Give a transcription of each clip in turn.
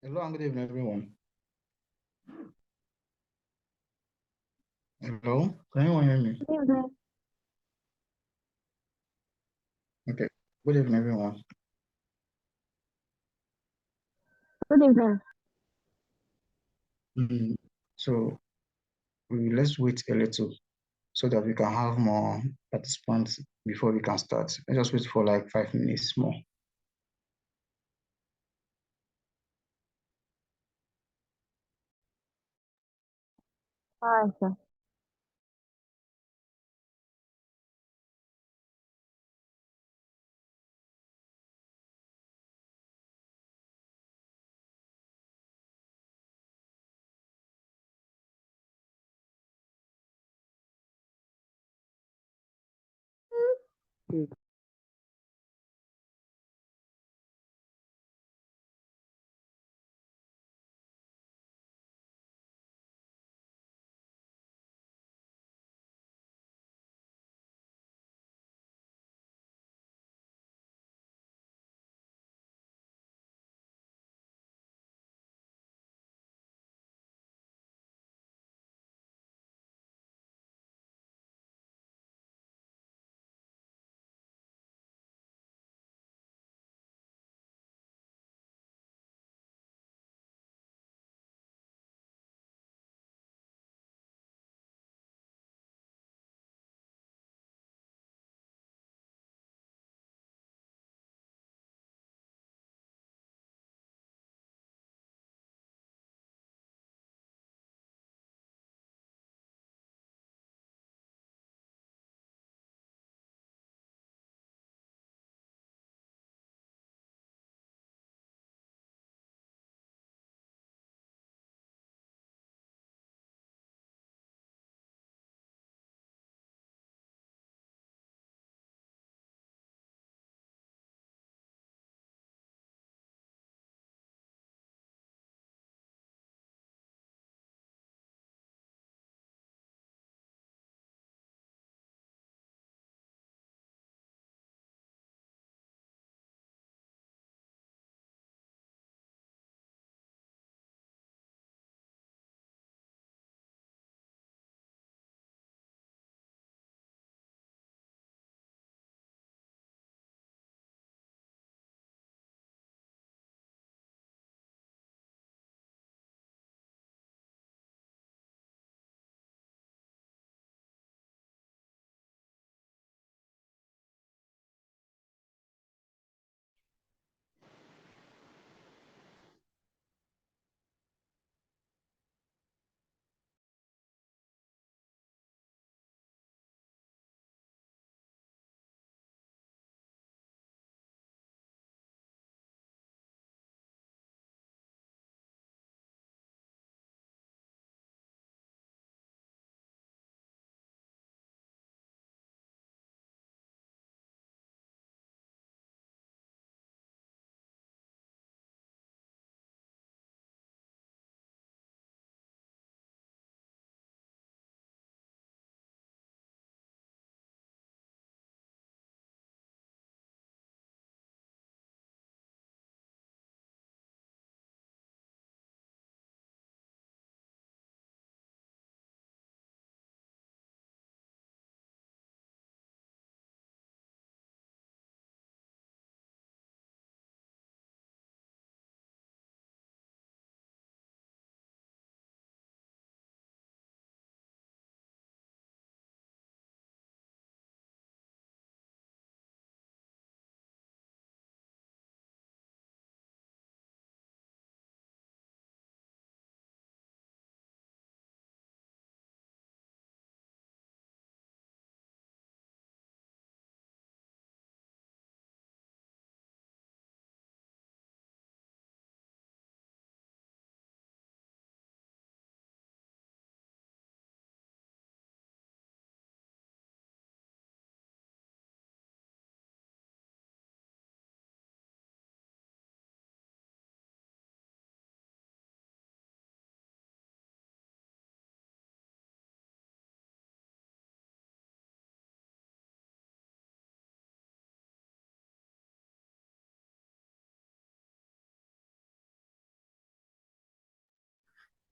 Hello and good evening, everyone. Hello, can anyone hear me? Good evening. Okay, good evening, everyone. Good evening. Mm, So let's wait a little so that we can have more participants before we can start. Let's just wait for like 5 minutes more. All right, sir.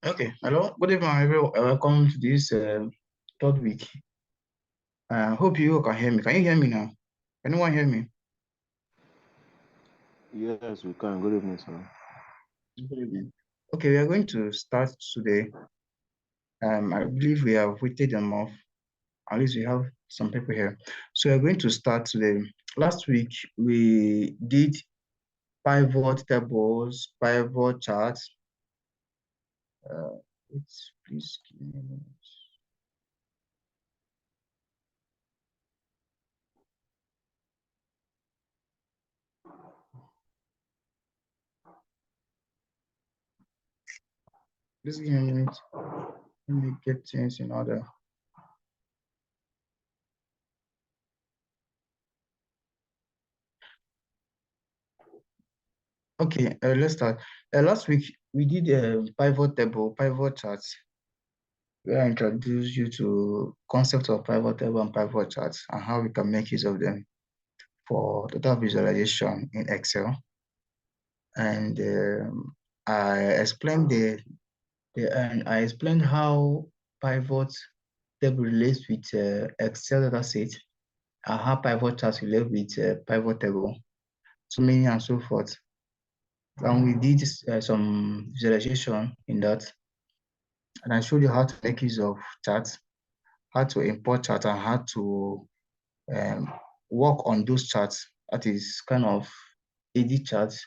Okay, hello, good evening, everyone. Welcome to this third week. Hope you all can hear me. Can you hear me now? Anyone hear me? Yes, we can. Good evening, sir. Good evening. Okay, we are going to start today. I believe we have waited enough. At least we have some people here. So we are going to start today. Last week we did pivot tables, pivot charts. Please give me a minute. Please give me a minute. Let me get things in order. Okay, let's start. Last week we did a pivot table, pivot charts, where I introduced you to concept of pivot table and pivot charts and how we can make use of them for data visualization in Excel. And I explained and I explained how pivot table relates with Excel dataset and how pivot charts relate with pivot table, so many and so forth. And we did some visualization in that. And I showed you how to make use of charts, how to import charts, and how to um, work on those charts. That is kind of edit charts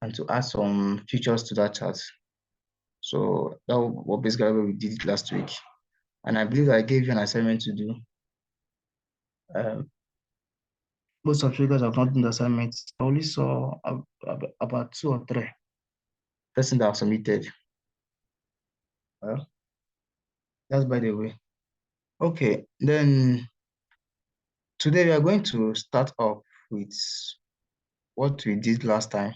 and to add some features to that chart. So that was basically what we did it last week. And I believe I gave you an assignment to do. Um, Most of you guys have not done the assignments. I only saw about two or three person that have submitted. Well, that's by the way. Okay, then today we are going to start off with what we did last time.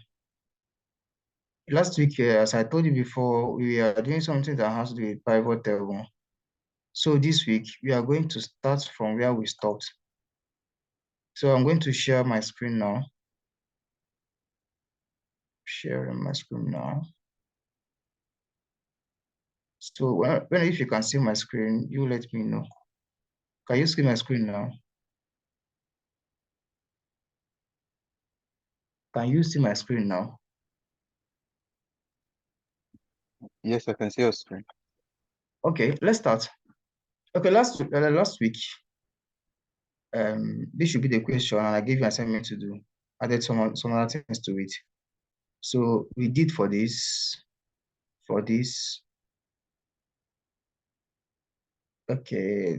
Last week, as I told you before, we are doing something that has to do with pivot table. So this week, we are going to start from where we stopped. So I'm going to share my screen now. Sharing my screen now. So if you can see my screen, you let me know. Can you see my screen now? Can you see my screen now? Yes, I can see your screen. Okay, let's start. Okay, last week, this should be the question, and I gave you an assignment to do. Added some other things to it. So we did for this. Okay, uh,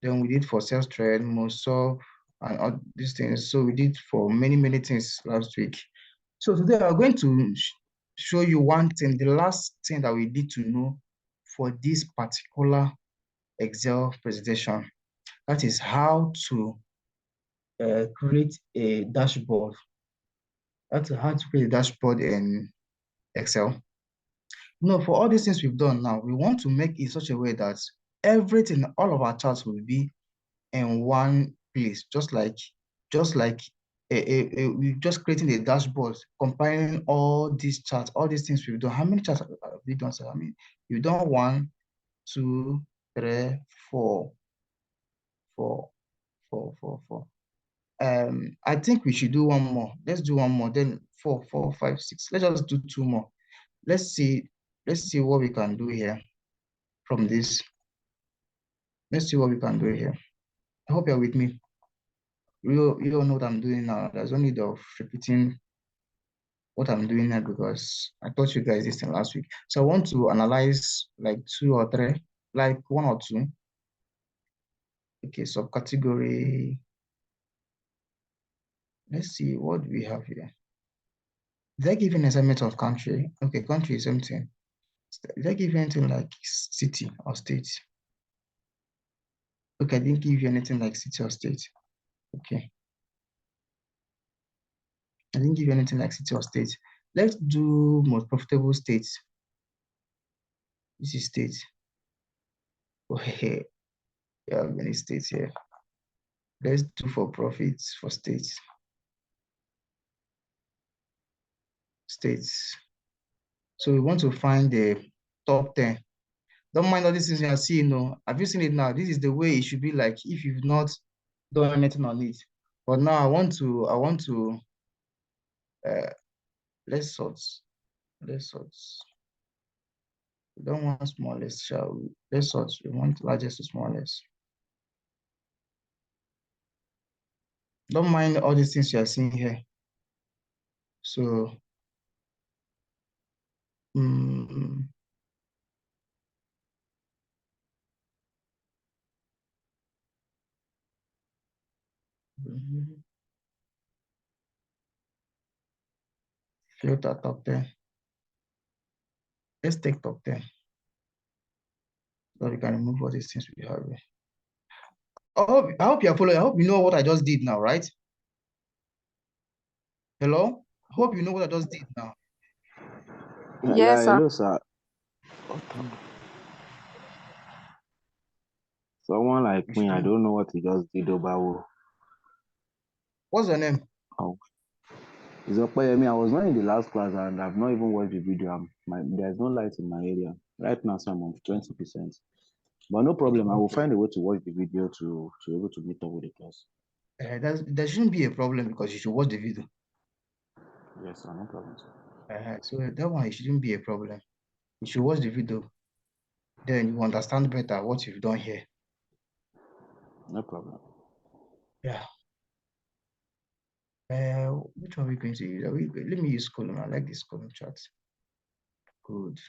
then we did for sales trade, Mosov, and all these things. So we did for many things last week. So today I'm going to show you one thing, the last thing that we need to know for this particular Excel presentation. That is how to create a dashboard. That's how to create a dashboard in Excel. No, for all these things we've done now, we want to make it such a way that everything, all of our charts will be in one place, just like we just creating a dashboard, compiling all these charts, all these things we've done. How many charts have we done, sir? I mean, you've done 1, 2, 3, 4, 4, 4, 4, 4. I think we should do one more. Let's do one more. Then 4, 4, 5, 6. Let's just do two more. Let's see. Let's see what we can do here from this. Let's see what we can do here. I hope you're with me. You all know what I'm doing now. There's no need of repeating what I'm doing now because I taught you guys this thing last week. So I want to analyze like two or three, like one or two. Okay, subcategory. Let's see what we have here. Did I give an assignment of country? Okay, country is empty. Did I give you anything like city or state? Okay, I didn't give you anything like city or state. Okay, I didn't give you anything like city or state. Let's do most profitable states. This is state. Okay, we have many states here. Let's do for profits for states. states. So we want to find the top 10. Don't mind all these things you are seeing. No, have you seen it now? This is the way it should be like if you've not done anything on it. But now I want to uh, let's sort. Let's sort. We don't want smallest, shall we? Let's sort. We want largest to smallest. Don't mind all these things you are seeing here. So, mm, filter top 10. Let's take top 10 so we can remove all these things we have here. I hope you are following. I hope you know what I just did now, right? Hello? I hope you know what I just did now. Yeah, Yes, sir. hello, sir. Someone like me, I don't know what he just did over. What's your name? Oh, it's Opeyemi. I was not in the last class and I've not even watched the video. There's no light in my area. Right now, so I'm on 20%. But no problem. I will find a way to watch the video to able to meet up with the class. There shouldn't be a problem because you should watch the video. Yes, sir. No problem, sir. So that one, it shouldn't be a problem. You should watch the video. Then you understand better what you've done here. No problem. Yeah. Which one are we going to use? Let me use column. I like this column chart. Good.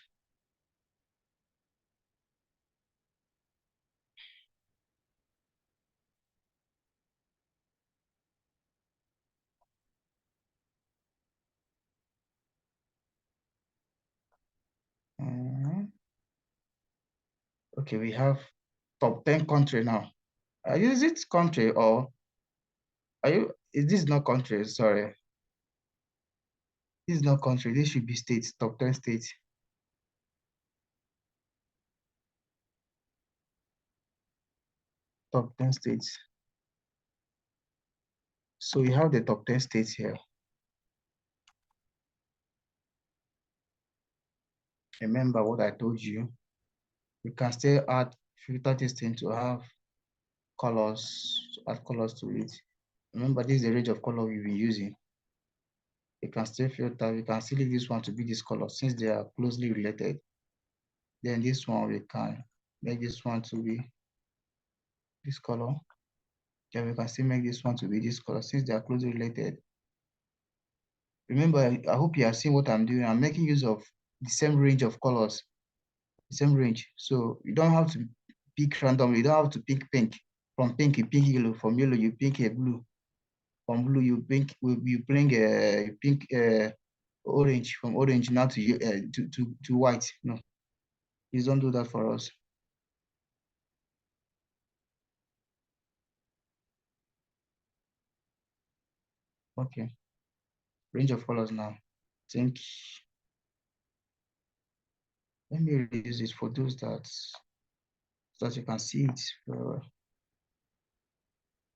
Okay, we have top 10 country now. Is it country or is this not country? Sorry. This is not country. This should be states, top 10 states. Top 10 states. So we have the top 10 states here. Remember what I told you. You can still add filter this thing to have colors, add colors to it. Remember, this is the range of color we've been using. You can still filter, we can still leave this one to be this color since they are closely related. Then this one, we can make this one to be this color. Then we can still make this one to be this color since they are closely related. Remember, I hope you are seeing what I'm doing. I'm making use of the same range of colors, the same range. So you don't have to pick randomly. You don't have to pick pink. From pink, you pick yellow. From yellow, you pick a blue. From blue, you bring a pink, orange. From orange now to white. No, please don't do that for us. Okay, range of colors now. Think. Let me reduce it for those that you can see it for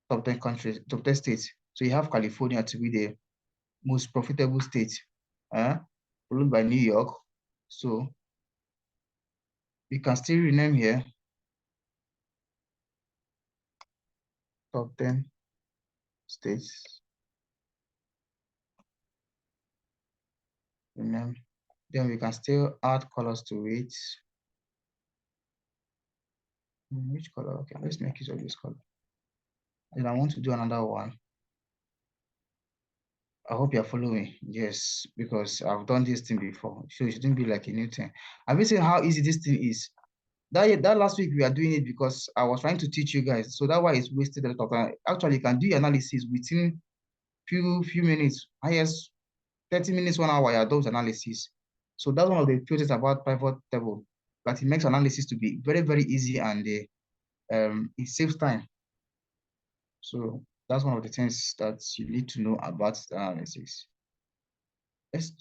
top 10 countries, top 10 states. So you have California to be the most profitable state, followed by New York. So we can still rename here top 10 states. Rename. Then we can still add colors to it. Which color? Okay, let's make use of this color. And I want to do another one. I hope you're following. Yes, because I've done this thing before. So it shouldn't be like a new thing. Have you seen how easy this thing is? That last week we are doing it because I was trying to teach you guys. So that's why it's wasted a lot of time. Actually, you can do your analysis within few minutes, highest 30 minutes, 1 hour, you those analysis. So that's one of the features about pivot table, that it makes analysis to be very, very easy and it saves time. So that's one of the things that you need to know about the analysis. Let's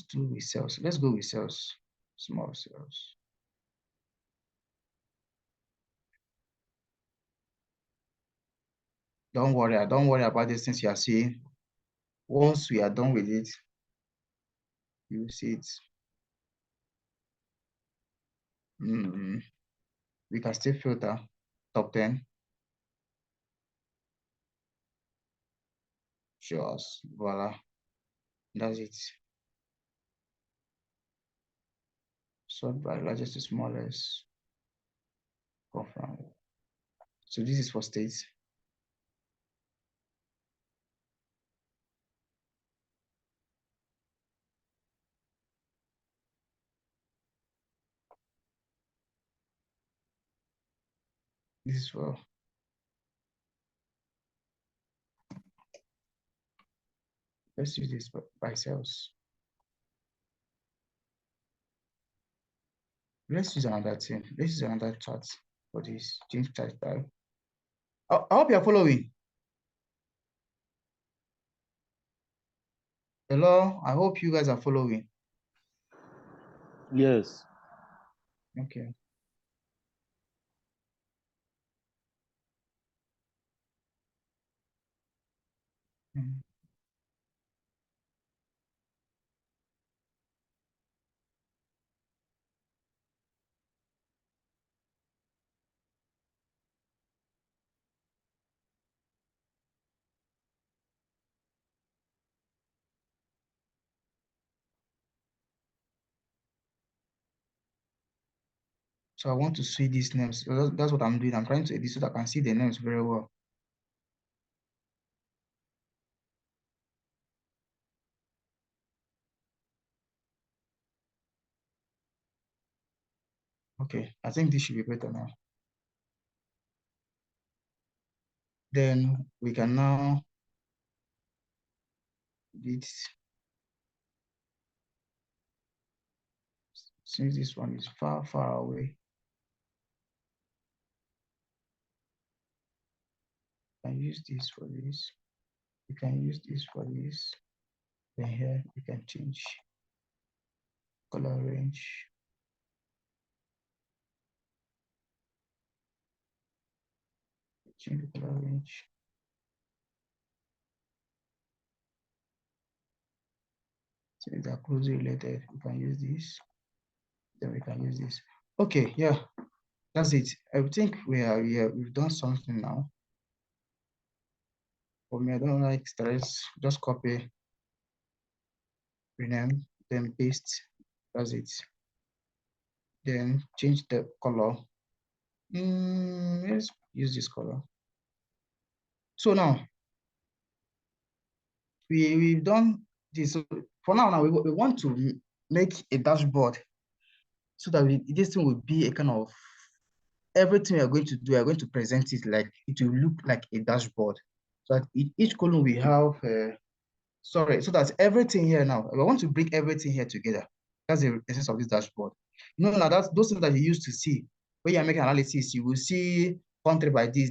do with cells. Let's go with cells, small cells. Don't worry about these things you are seeing. Once we are done with it, You will see it. We can still filter top 10. Show us. Voila. That's it. Sort by largest to smallest. Confirm. So this is for states. This is for let's use this by cells. Let's use another thing. Let's use another chart for this. Change chart type. I hope you are following. Hello, I hope you guys are following. Yes. Okay. So I want to see these names. So that's what I'm doing. I'm trying to edit so that I can see the names very well. Okay, I think this should be better now. Then we can now edit. Since this one is far, far away, you can use this for this. You can use this for this. Then here you can change color range. Change the color range. So if they're closely related, we can use this. Then we can use this. Okay, yeah, that's it. I think we've done something now. For me, I don't like stress. Just copy, rename, then paste. That's it. Then change the color. Let's use this color. So now we've done this. So for now, we want to make a dashboard so that this thing will be a kind of everything we are going to do. We are going to present it like it will look like a dashboard. So that each column we have sorry, so that's everything here now. I want to bring everything here together. That's the essence of this dashboard. You know, now that's those things that you used to see when you're making analysis, you will see country by this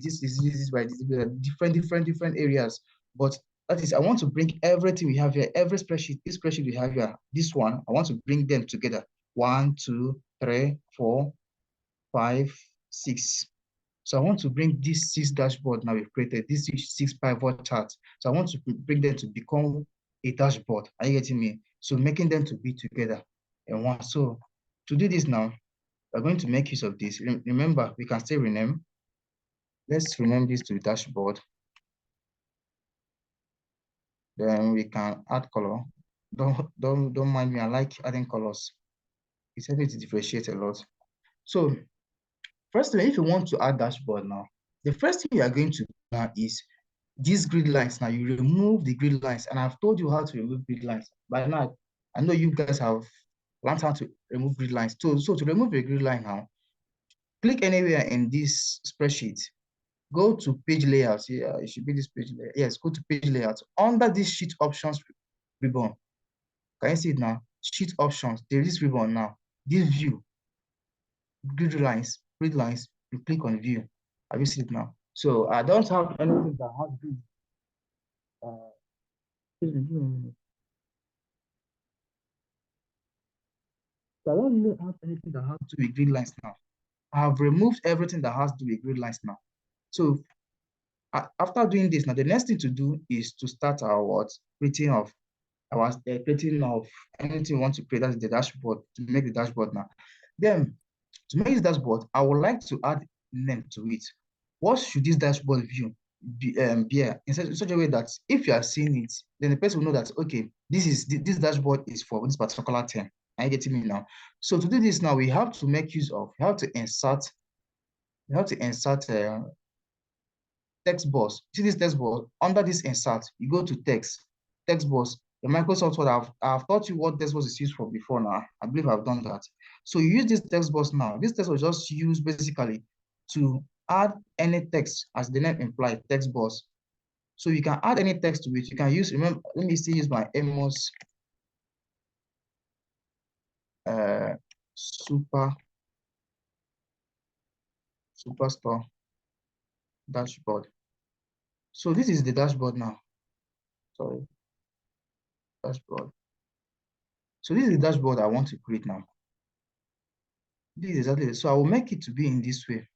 by this, different areas. But that is, I want to bring everything we have here, every spreadsheet, this spreadsheet we have here, this one, I want to bring them together. 1, 2, 3, 4, 5, 6. So I want to bring this 6 dashboard now we've created, this 6 pivot charts. So I want to bring them to become a dashboard. Are you getting me? So making them to be together in one. So to do this now, we're going to make use of this. Remember, we can still rename. Let's rename this to dashboard. Then we can add color. Don't mind me. I like adding colors. It's helping to differentiate a lot. So first, if you want to add dashboard now, the first thing you are going to do now is these grid lines. Now you remove the grid lines, and I've told you how to remove grid lines. By now, I know you guys have learned how to remove grid lines. So to remove a grid line now, click anywhere in this spreadsheet. Go to page layouts. Yeah, it should be this page layout. Yes, go to page layouts. Under this sheet options ribbon, can you see it now? Sheet options. There is ribbon now. This view, grid lines, you click on view. Have you seen it now? So I don't have anything that has grid. So I don't really have anything that has to do with grid lines now. I have removed everything that has to do with grid lines now. So after doing this, now the next thing to do is to start our what? Creating of our creating of anything we want to create, that's the dashboard, to make the dashboard now. Then to make this dashboard, I would like to add name to it. What should this dashboard view bear in such a way that if you are seeing it, then the person will know that, okay, this dashboard is for this particular term. Are you getting me now? So to do this now, we have to make use of, we have to insert text box. See this text box, under this insert, you go to text box. The Microsoft Word, I've taught you what text box is used for before now. I believe I've done that. So you use this text box now. This text was just used basically to add any text, as the name implies, text box. So you can add any text to it. You can use, remember, let me still use my Amos superstore dashboard. So this is the dashboard now. Sorry, dashboard. So this is the dashboard I want to create now. This is exactly it. So I will make it to be in this way.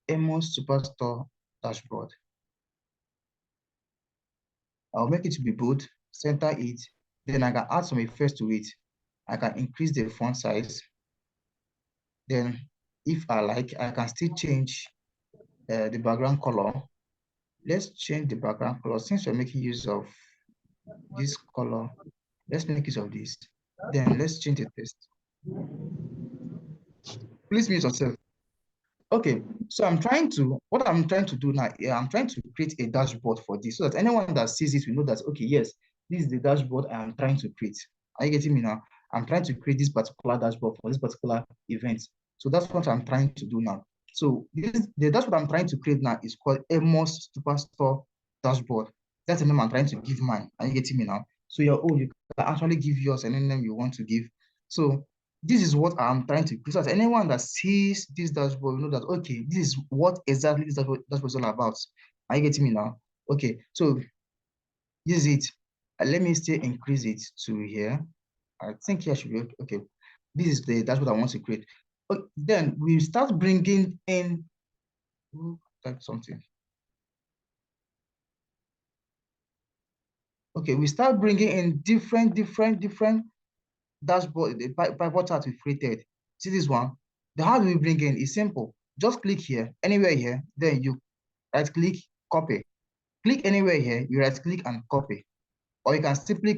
Amos Superstore dashboard. I'll make it to be bold, center it. Then I can add some effects to it. I can increase the font size. Then if I like, I can still change the background color. Let's change the background color. Since we're making use of this color, let's make use of this. Then let's change the text. Please mute yourself. Okay, so what I'm trying to do now, I'm trying to create a dashboard for this so that anyone that sees it will know that, okay, yes, this is the dashboard I am trying to create. Are you getting me now? I'm trying to create this particular dashboard for this particular event. So that's what I'm trying to do now. So the dashboard I'm trying to create now is called Amos Superstore dashboard. That's the name I'm trying to give mine. Are you getting me now? So your own, you can actually give yours any name you want to give. So this is what I'm trying to create. So anyone that sees this dashboard will know that, okay, this is what exactly this dashboard is all about. Are you getting me now? Okay, so this is it. Let me still increase it to here. I think here should be okay. This is the dashboard I want to create. Okay, then we start bringing in type something. Okay, we start bringing in different dashboard, the pivot chart we created. See this one? The how do we bring in is simple. Just click here, anywhere here, then you right click, copy. Click anywhere here, you right click and copy. Or you can simply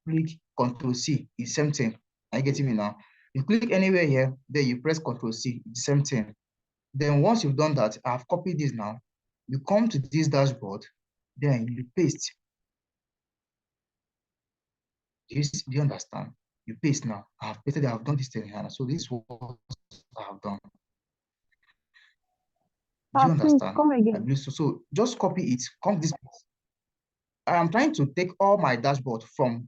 click Ctrl C, it's same thing. Are you getting me now? You click anywhere here, then you press Ctrl C, it's the same thing. Then once you've done that, I've copied this now. You come to this dashboard, then you paste. Do you understand? You paste now. I've pasted, I've done this thing here. So this is what I have done. Do you Please understand? come I again. believe so. So just copy it. Come this place. I am trying to take all my dashboard from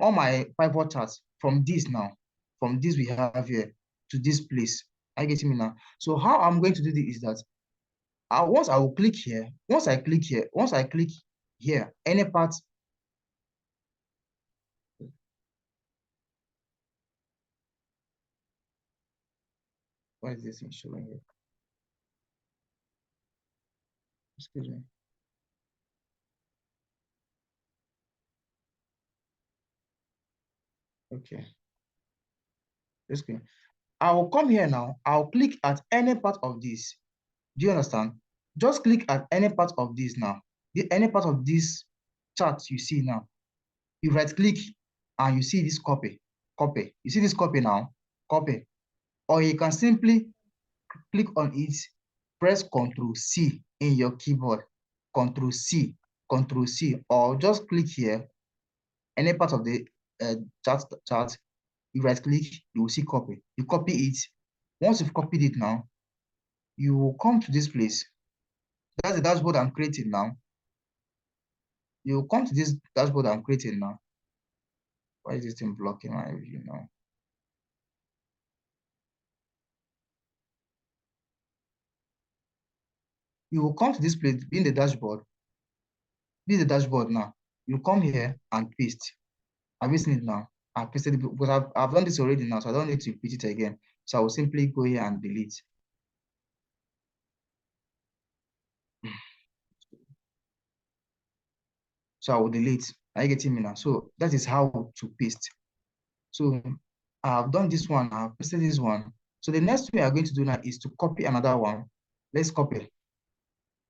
all my pivot charts from this now, from this we have here to this place. Are you getting me now? So how I'm going to do this is that once I will click here, once I click here, any part. What is this thing showing here? Excuse me. Okay. Excuse me. I will come here now. I'll click at any part of this. Do you understand? Just click at any part of this now. Any part of this chart you see now. You right click and you see this copy. Copy. You see this copy now? Copy. Or you can simply click on it, press Ctrl C in your keyboard. Ctrl C, Ctrl C, or just click here, any part of the chart, you right click, you will see copy. You copy it. Once you've copied it now, you will come to this place. That's the dashboard I'm creating now. You will come to this dashboard I'm creating now. Why is this thing blocking my view now? You will come to this place in the dashboard. This is the dashboard now. You come here and paste. I've pasted it now. I've pasted it because I've done this already now, so I don't need to repeat it again. So I will simply go here and delete. So I will delete. Are you getting me now? So that is how to paste. So I've done this one, I've pasted this one. So the next thing we are going to do now is to copy another one. Let's copy.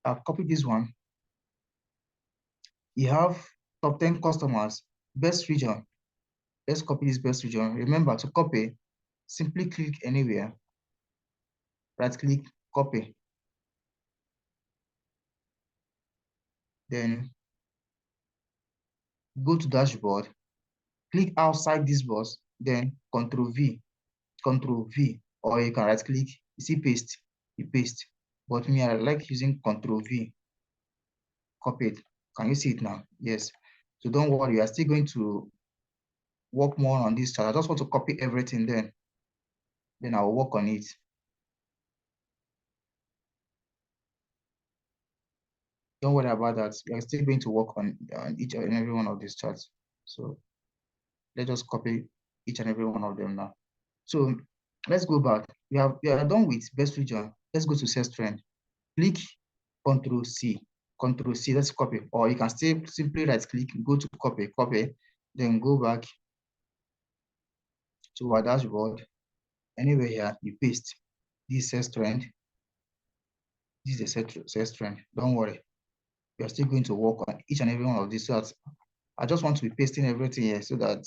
I've copied this one. You have top 10 customers, best region. Let's copy this best region. Remember to copy, simply click anywhere, right click, copy. Then go to dashboard, click outside this box, then Control V, or you can right click, you see paste, you paste. But me, I like using Control V, copy it. Can you see it now? Yes. So don't worry, we are still going to work more on this chart. I just want to copy everything then I'll work on it. Don't worry about that. We are still going to work on each and every one of these charts. So let's just copy each and every one of them now. So let's go back. We are done with best region. Let's go to sales trend. Click Control C. Control C, let's copy. Or you can still simply right click, go to copy, then go back to our dashboard. Anywhere here, you paste this sales trend. This is a sales trend. Don't worry. We are still going to work on each and every one of these. So that I just want to be pasting everything here so that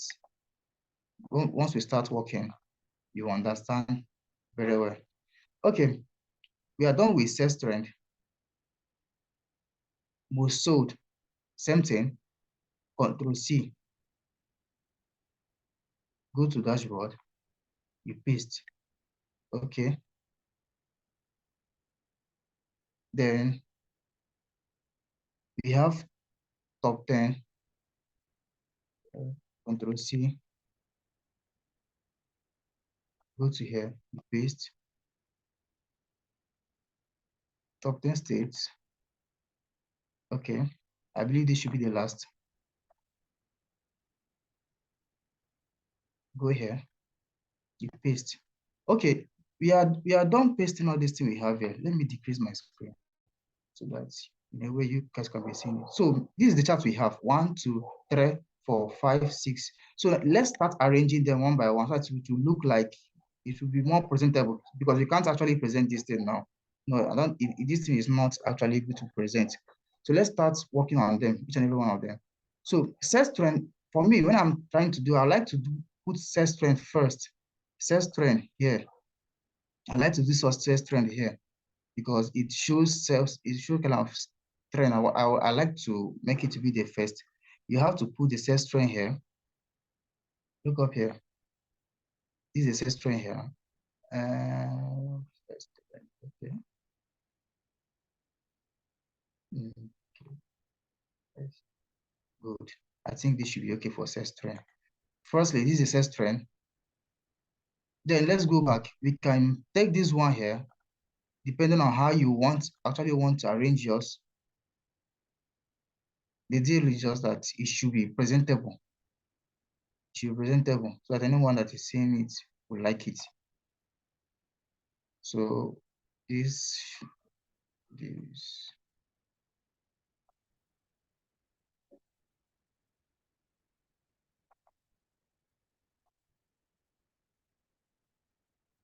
once we start working, you understand very well. Okay, we are done with sales trend. Most sold, same thing. Control C. Go to dashboard. You paste. Okay. Then we have top 10. Control C. Go to here. You paste. Top 10 states. Okay. I believe this should be the last. Go here. You paste. Okay. We are done pasting all this thing we have here. Let me decrease my screen so that in a way you guys can be seeing it. So this is the chart we have. 1, 2, 3, 4, 5, 6. So let's start arranging them one by one so that it will look like it will be more presentable, because we can't actually present this thing now. No, I don't. This thing is not actually able to present. So let's start working on them, each and every one of them. So sales trend, for me, when I'm trying to do, I like to put sales trend first. Sales trend here. I like to do sales trend here because it shows kind of trend. I like to make it to be the first. You have to put the sales trend here. Look up here. This is a sales trend here. Okay. Okay. Good. I think this should be okay for sales trend. Firstly, this is a sales trend. Then let's go back. We can take this one here, depending on how you actually want to arrange yours. The deal is just that it should be presentable. It should be presentable so that anyone that is seeing it will like it. So this.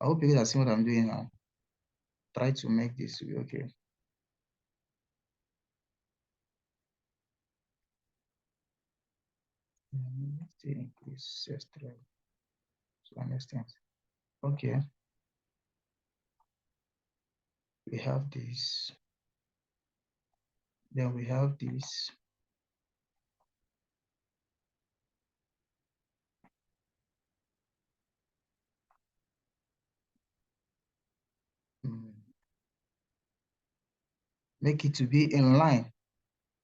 I hope you guys are seeing what I'm doing now. Try to make this be okay. Still increase strength to an extent. Okay. We have this. Then we have this. Make it to be in line.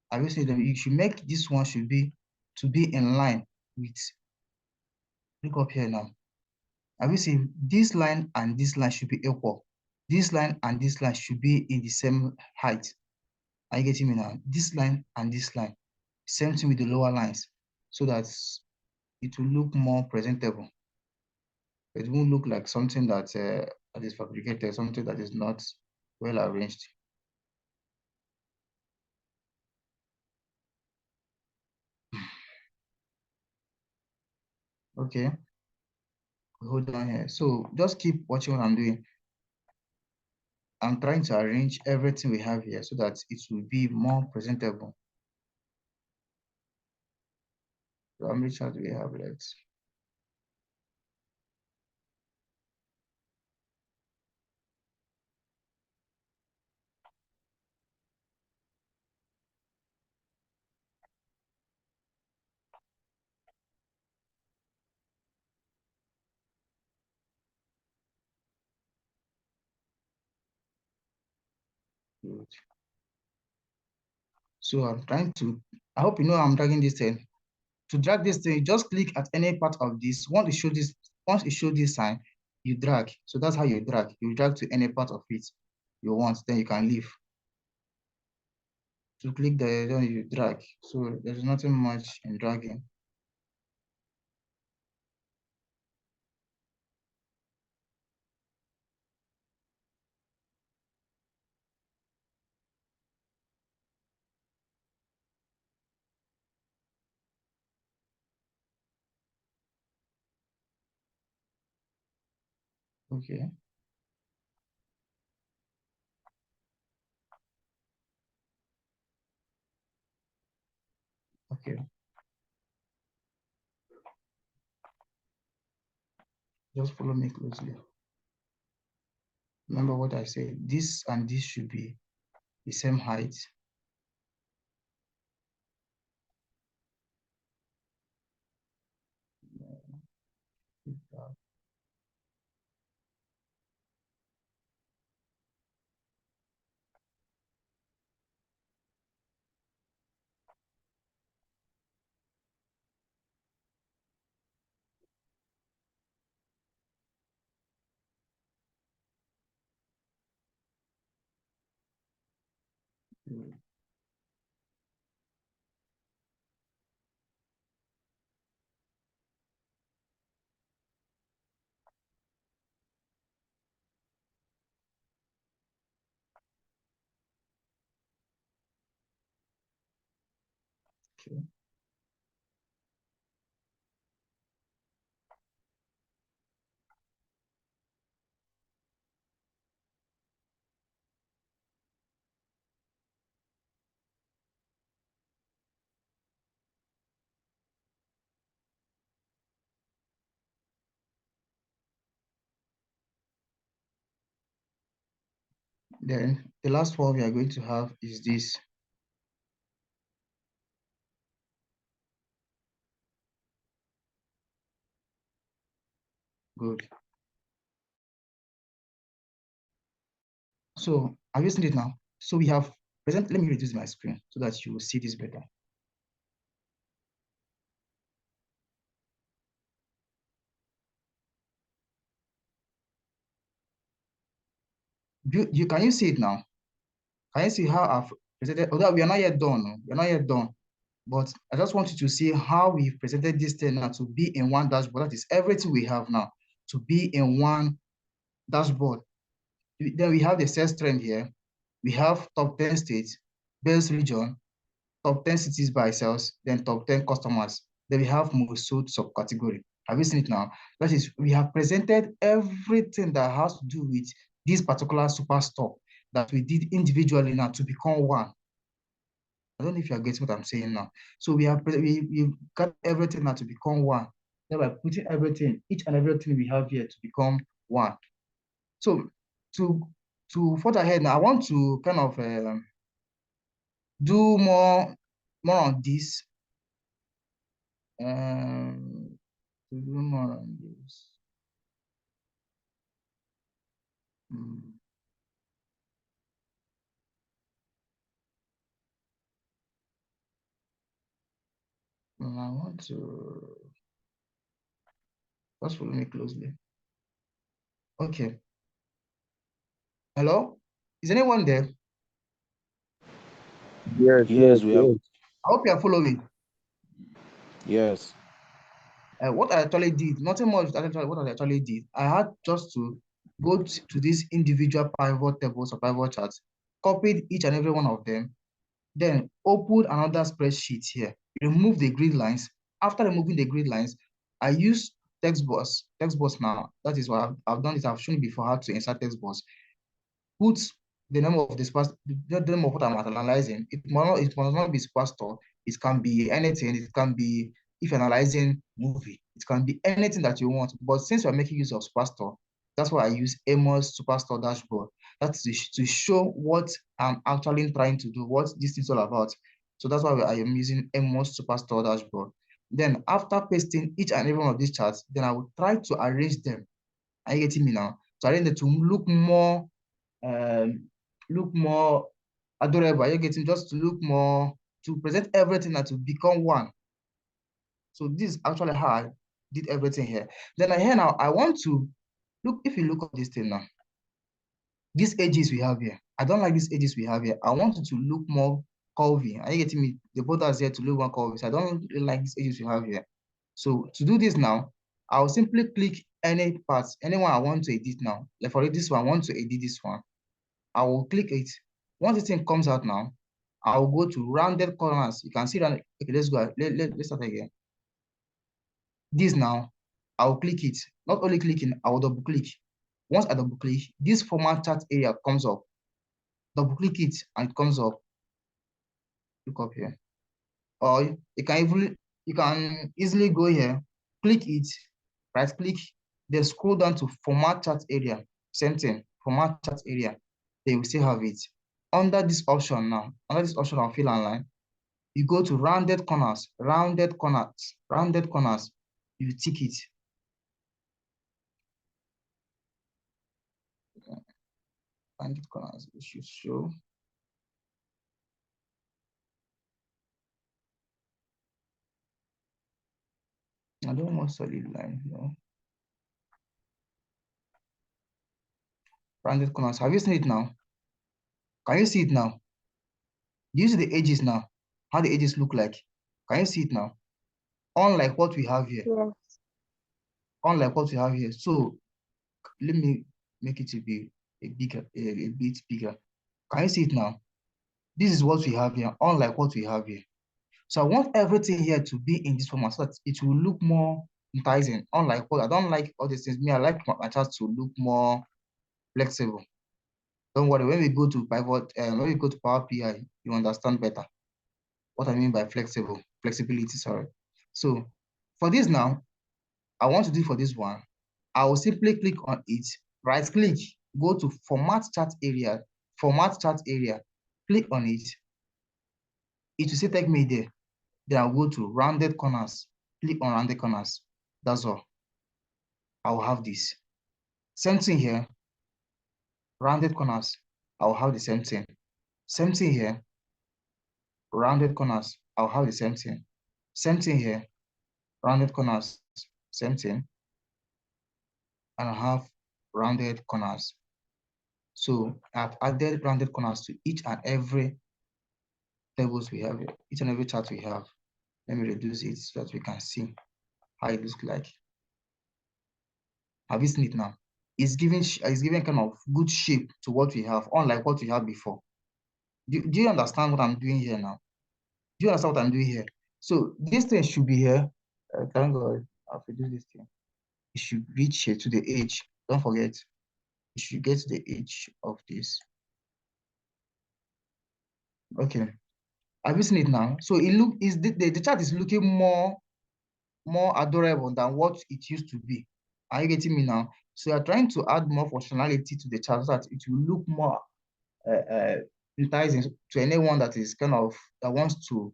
I will say that you should make this one should be to be in line with. Look up here now. I will say this line and this line should be equal. This line and this line should be in the same height. Are you getting me now? This line and this line. Same thing with the lower lines, so that it will look more presentable. It won't look like something that is fabricated, something that is not well arranged. Okay, hold on here. So just keep watching what I'm doing. I'm trying to arrange everything we have here so that it will be more presentable. So how many charts do we have left? Good. So I'm trying to, I hope you know I'm dragging this thing. To drag this thing, just click at any part of this. Once it shows this sign, you drag. So that's how you drag. You drag to any part of it you want, then you can leave. To click there, then you drag. So there's nothing much in dragging. Okay. Okay. Just follow me closely. Remember what I said. This and this should be the same height. Okay. Then the last one we are going to have is this. Good. So have you seen it now? So we have let me reduce my screen so that you will see this better. Can you see it now? Can you see how I've presented? Although we are not yet done, we are not yet done. But I just want you to see how we presented this thing now to be in one dashboard. That is everything we have now to be in one dashboard. Then we have the sales trend here. We have top 10 states, best region, top 10 cities by sales, then top 10 customers. Then we have most sold subcategory. Have you seen it now? That is, we have presented everything that has to do with this particular superstore that we did individually now to become one. I don't know if you're getting what I'm saying now. So we've got everything now to become one. Then by putting everything, each and everything we have here to become one. So to further ahead now, I want to kind of do more on this. To do more on this. Mm. I want to just follow me closely. Okay. Hello? Is anyone there? Yes, Yes, yes, we have. yes. I hope you are following. Yes. What I actually did, nothing much. What I actually did, I had just to go to these individual pivot tables or pivot charts, copied each and every one of them, then open another spreadsheet here, remove the grid lines. After removing the grid lines, I use text box. Text box now. That is what I've done it. I've shown you before how to insert text box. Put the name of the name of what I'm analyzing. It must not be superstore. It can be anything. It can be, if you're analyzing movie, it can be anything that you want. But since you're making use of superstore, that's why I use Amos Superstore Dashboard. That's to show what I'm actually trying to do, what this is all about. So that's why I am using Amos Superstore Dashboard. Then after pasting each and every one of these charts, then I will try to arrange them. Are you getting me now? To arrange them to um, look more adorable. Are you getting, just to look more, to present everything and to become one. So this is actually how I did everything here. Then here now, I want to look, if you look at this thing now, these edges we have here, I don't like these edges we have here. I want it to look more curvy. Are you getting me? The borders here to look more curvy. So I don't really like these edges we have here. So to do this now, I'll simply click any parts, anyone I want to edit now. Like for this one, I want to edit this one. I will click it. Once this thing comes out now, I'll go to rounded corners. You can see that. Okay, let's go. Let's start again. This now, I'll click it. Not only clicking, I will double click. Once I double click, this format chart area comes up. Double click it and it comes up. Look up here. Or you can easily go here, click it, right click, then scroll down to format chart area. Same thing, format chart area. They will still have it. Under this option now, under this option of fill and line, you go to rounded corners, rounded corners, rounded corners. You tick it. Rounded corners, it should show. I don't want solid line, no. Rounded corners. Have you seen it now? Can you see it now? Do you see the edges now? How the edges look like? Can you see it now? Unlike what we have here. Yes. Unlike what we have here. So let me make it to be a bit bigger. Can you see it now? This is what we have here, unlike what we have here. So I want everything here to be in this format so that it will look more enticing. Unlike what I don't like all these things. Me, I like my charts to look more flexible. Don't worry, when we go to pivot, when we go to Power BI, you understand better what I mean by flexibility, sorry. So for this now, I want to do for this one, I will simply click on it, right click, go to format chart area, click on it. It will say take me there. Then I'll go to rounded corners, click on rounded corners. That's all. I will have this. Same thing here, rounded corners. I'll have the same thing. Same thing here, rounded corners. I'll have the same thing. Same thing here, rounded corners, same thing. And I have rounded corners. So I've added rounded corners to each and every tables we have here, each and every chart we have. Let me reduce it so that we can see how it looks like. Have you seen it now? It's giving kind of good shape to what we have, unlike what we had before. Do you understand what I'm doing here now? Do you understand what I'm doing here? So this thing should be here. Thank God, I've reduced this thing. It should reach here to the edge. Don't forget, it should get to the edge of this. Okay. Have you seen it now? So the chart is looking more adorable than what it used to be. Are you getting me now? So you're trying to add more functionality to the chart so that it will look more enticing to anyone that is that wants to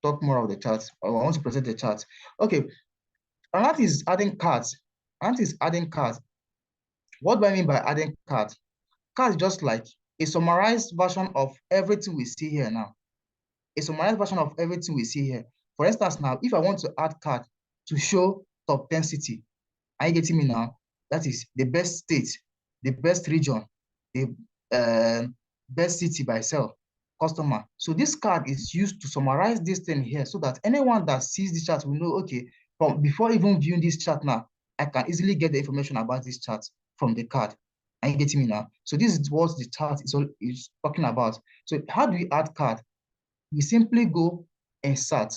talk more of the chart or wants to present the chart. Okay, and that is adding cards. And that is adding cards. What do I mean by adding cards? Cards is just like a summarized version of everything we see here now. A summarized version of everything we see here. For instance, now, if I want to add card to show top 10 city, are you getting me now? That is the best state, the best region, the best city by itself, customer. So this card is used to summarize this thing here so that anyone that sees this chart will know, okay, from before even viewing this chart now, I can easily get the information about this chart from the card. Are you getting me now? So this is what the chart is talking about. So how do we add card? We simply go insert.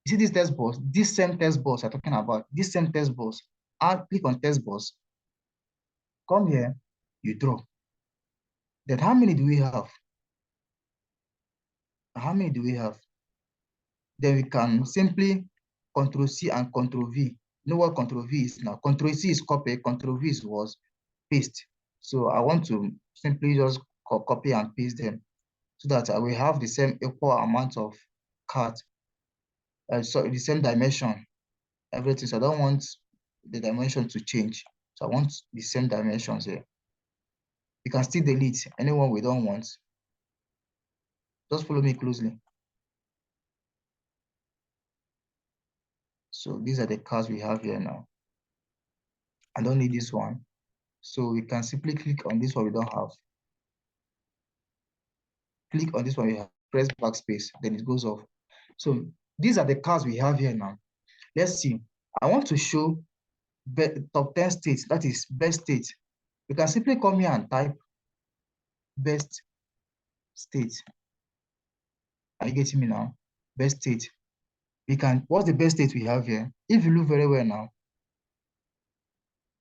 You see this test box, this same test box I'm talking about, this same test box. I'll click on test box. Come here, you draw. Then how many do we have? How many do we have? Then we can simply Control C and Control V. You know what Control V is now? Control C is copy, Control V is was paste. So I want to simply just copy and paste them so that I will have the same equal amount of cards, so the same dimension, everything. So I don't want the dimension to change. So I want the same dimensions here. You can still delete anyone we don't want. Just follow me closely. So these are the cards we have here now. I don't need this one. So we can simply click on this one we don't have. Click on this one we have, press backspace, then it goes off. So these are the cards we have here now. Let's see. I want to show top 10 states, that is best state. You can simply come here and type best state. Are you getting me now? Best state. What's the best state we have here? If you look very well now,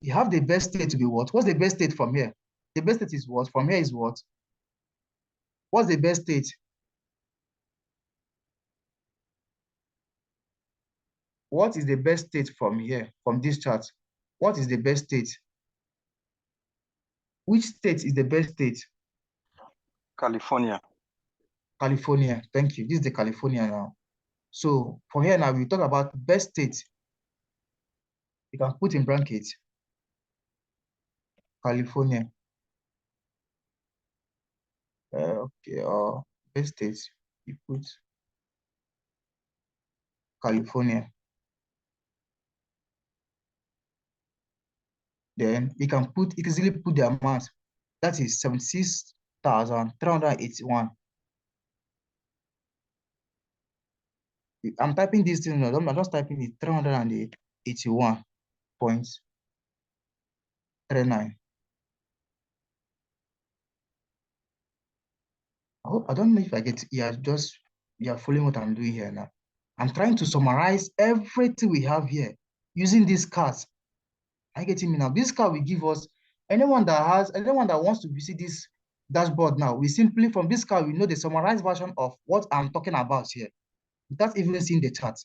you have the best state to be what? What's the best state from here? The best state is what? From here is what? What's the best state? What is the best state from here, from this chart? What is the best state? Which state is the best state? California. California. Thank you. This is the California now. So for here now, we talk about best state. You can put in brackets California. Okay, best state. You put California. Then you can easily put the amount. That is 76,381. I'm typing this thing, I'm just typing it 381.39. I don't know if I get, you're following what I'm doing here now. I'm trying to summarize everything we have here using these cards. Are you getting me now? This card will give us, anyone that wants to visit this dashboard now, we simply, from this card, we know the summarized version of what I'm talking about here, without even seeing the chart.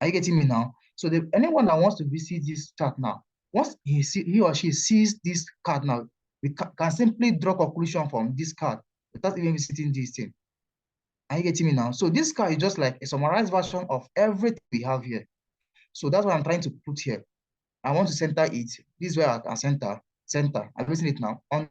Are you getting me now? So anyone that wants to visit this chart now, once he or she sees this card now, we can simply draw conclusion from this card without even visiting this thing. Are you getting me now? So this card is just like a summarized version of everything we have here. So that's what I'm trying to put here. I want to center it. This is where I can center. I'm using it now. On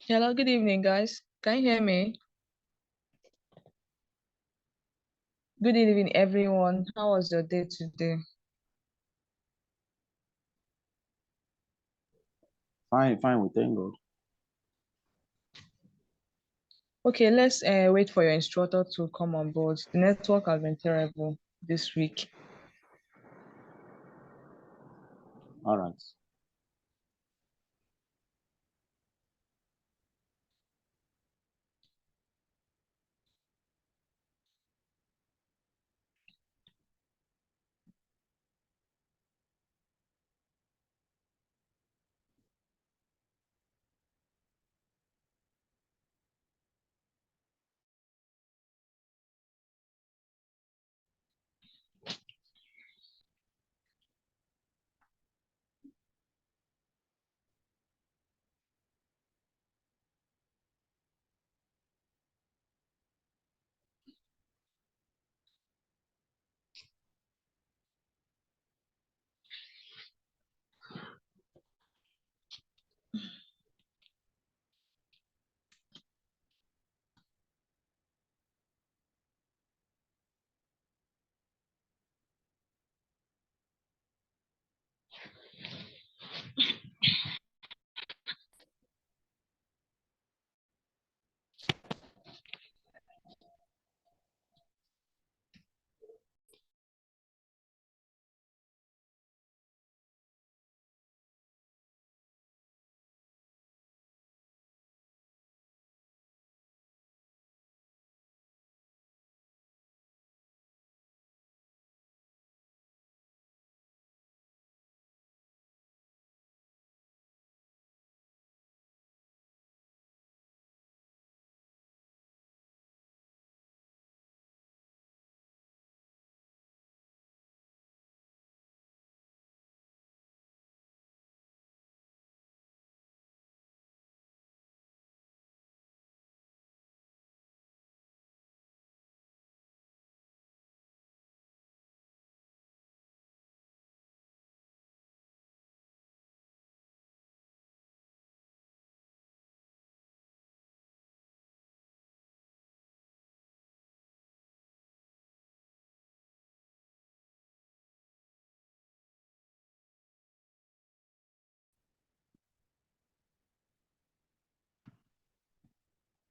Hello, good evening, guys. Can you hear me? Good evening, everyone. How was your day today? Fine, fine, we thank God. Okay, let's wait for your instructor to come on board. The network has been terrible this week. All right.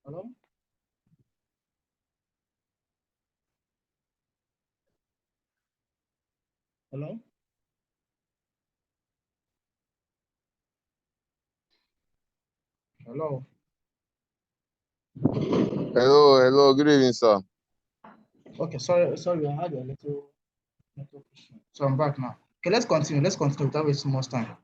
Hello? Hello? Hello? Hello, good evening, sir. Okay, sorry, I had a little issue. So I'm back now. Okay, let's continue without wasting much time.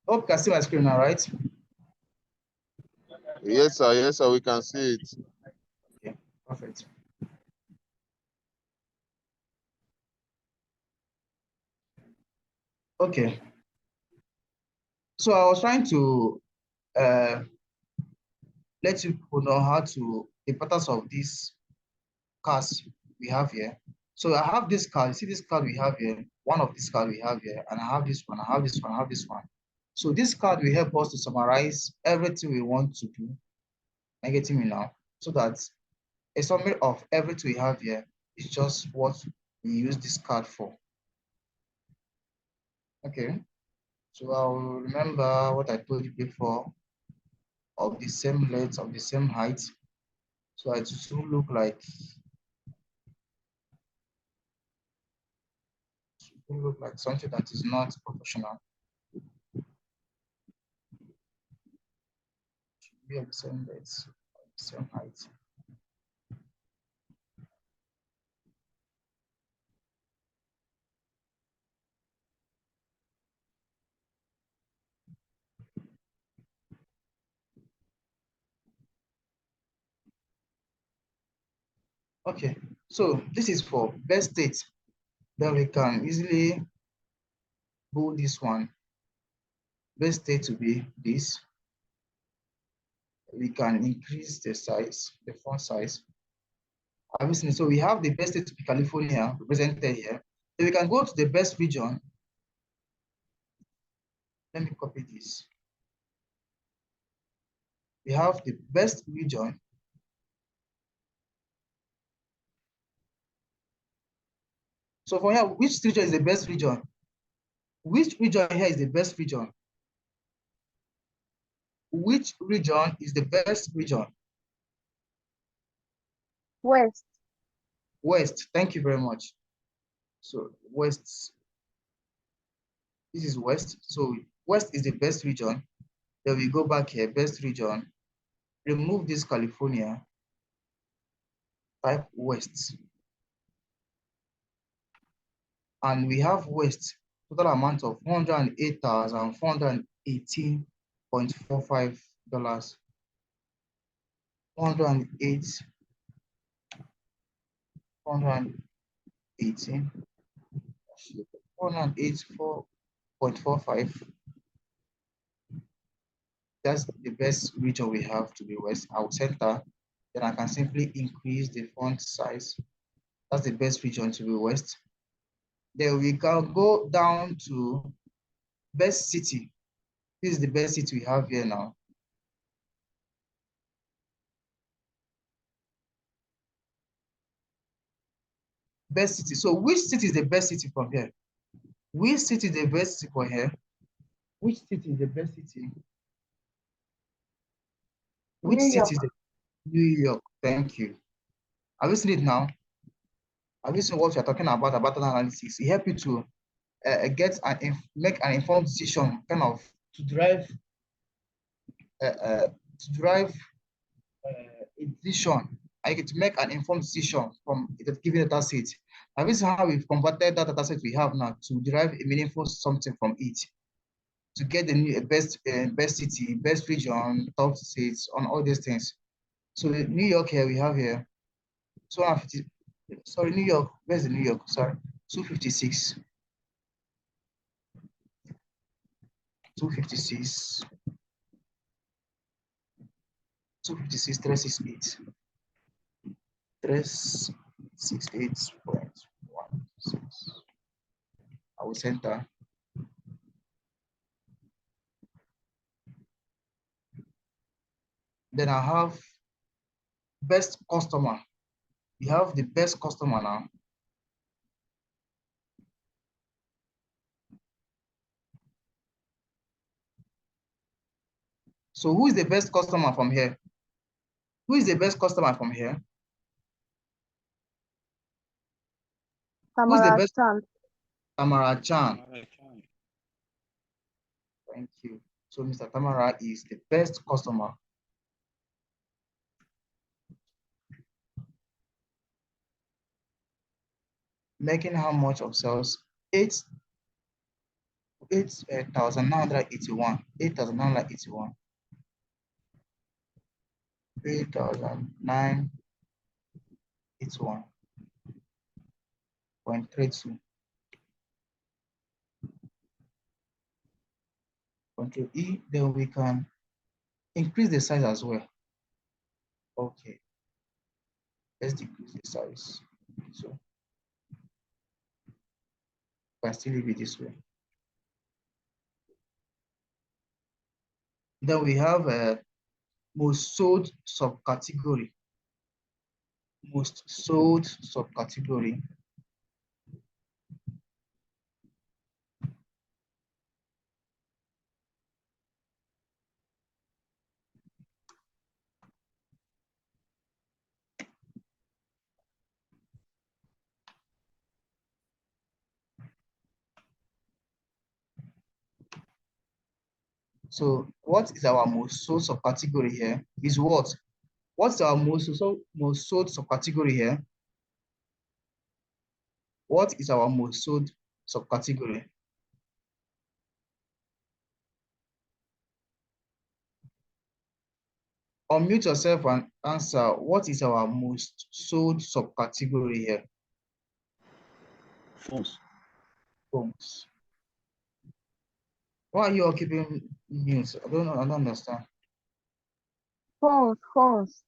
Hope you can see my screen now, right? Yes, sir, we can see it. Okay, perfect. Okay, so I was trying to let you people know how to the importance of these cards we have here. So I have this card. You see this card we have here. One of these cards we have here, and I have this one. I have this one. I have this one. So this card will help us to summarize everything we want to do. Are you getting me now? So that a summary of everything we have here is just what we use this card for. Okay. So I'll remember what I told you before of the same length, of the same height. So it should look like something that is not professional. Should be of the same length, of the same height. Okay, so this is for best state. Then we can easily build this one. Best state to be this. We can increase the size, the font size. Obviously, so we have the best state to be California represented here. Then we can go to the best region. Let me copy this. We have the best region. So for here, which region is the best region? Which region here is the best region? Which region is the best region? West. West. Thank you very much. So West. This is West. So West is the best region. Then we go back here, best region. Remove this California. Type West. And we have West, total amount of $108,418.45. $108, 418, 484.45. That's the best region we have to be West. I will center, then I can simply increase the font size. That's the best region to be West. Then we can go down to best city. This is the best city we have here now. Best city. So which city is the best city from here? Which city is the best city from here? Which city is the best city? Which New York. city is the New York? Thank you. Have you seen it now? Have you seen what you're talking about analysis? It helps you to make an informed decision, kind of to drive a decision. I get to make an informed decision from the given data set. And this is how we've converted that data set we have now to derive a meaningful something from it, to get the new best city, best region, top states, on all these things. So the New York here we have here 250. Sorry, New York. Where's the New York? Sorry, 256. 256. 256, 368. 368.16. I will center. Then I have best customer. We have the best customer now. So who is the best customer from here? Who is the best customer from here? Who is the Tamara best? Chan. Tamara Chan. Thank you. So Mr. Tamara is the best customer. Making how much of sales? 8,981. 8,981. 8,981.32. Control E, then we can increase the size as well. Okay, let's decrease the size. So can still leave it this way. Then we have a most sold subcategory. Most sold subcategory. So what is our most sold subcategory here? Is what? What's our most sold subcategory here? What is our most sold subcategory? unmute yourself and answer. What is our most sold subcategory here? Phones. Phones. Why are you all keeping mute? I don't know. I don't understand. Phones, phones.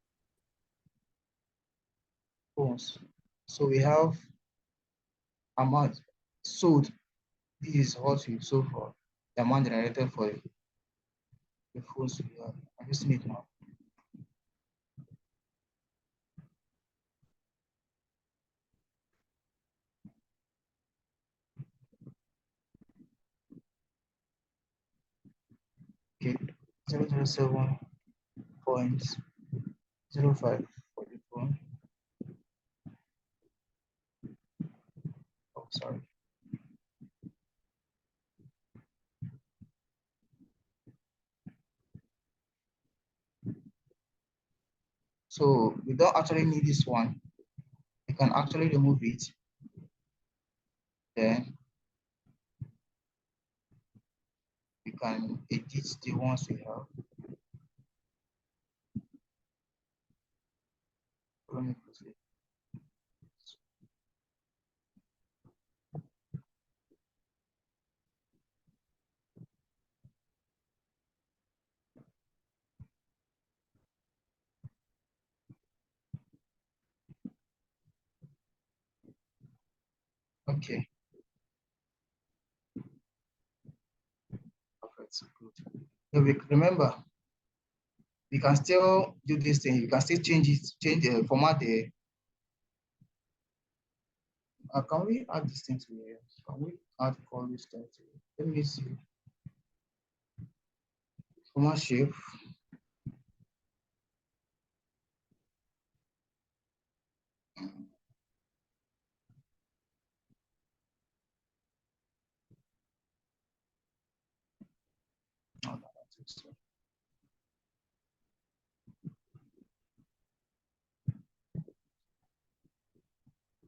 Phones. So we have amount sold. This is what we sold for. The amount generated for the phones we have. I'm using it now. Okay, 007.05 for the phone. Oh, sorry. So we don't actually need this one. We can actually remove it. Then we can edit the ones we have. Let me put it. Okay. Perfect. Good. So remember, we can still do this thing. You can still change it, change the format there. Can we add this thing to here? Can we add call this thing to here? Let me see. Format shape. No, no, that's it.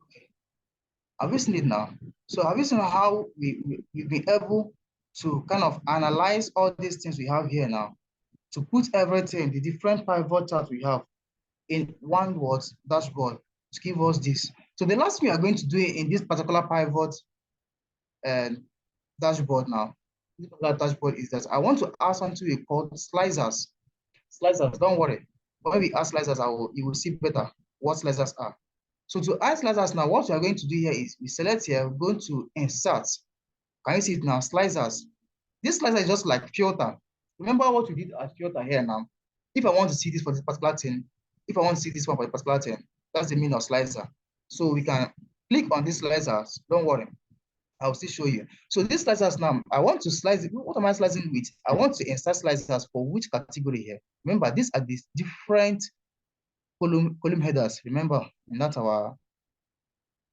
Okay. Have you seen it now? So have you seen how we've been able to kind of analyze all these things we have here now, to put everything, the different pivot charts we have in one word dashboard to give us this. So the last thing we are going to do in this particular pivot dashboard now, this particular dashboard is that I want to add something we call slicers. Slicers, don't worry. When we add slicers, you will see better what slicers are. So to add slicers now, what we are going to do here is we select here, we're going to insert. Can you see it now? Slicers. This slicer is just like filter. Remember what we did at filter here now. If I want to see this for this particular thing, if I want to see this one for the particular thing, that's the meaning of slicer. So we can click on these slicers. Don't worry, I'll still show you. So these slicers now, I want to slice it. What am I slicing with? I want to insert slicers for which category here? Remember, these are these different column headers. Remember, and that's our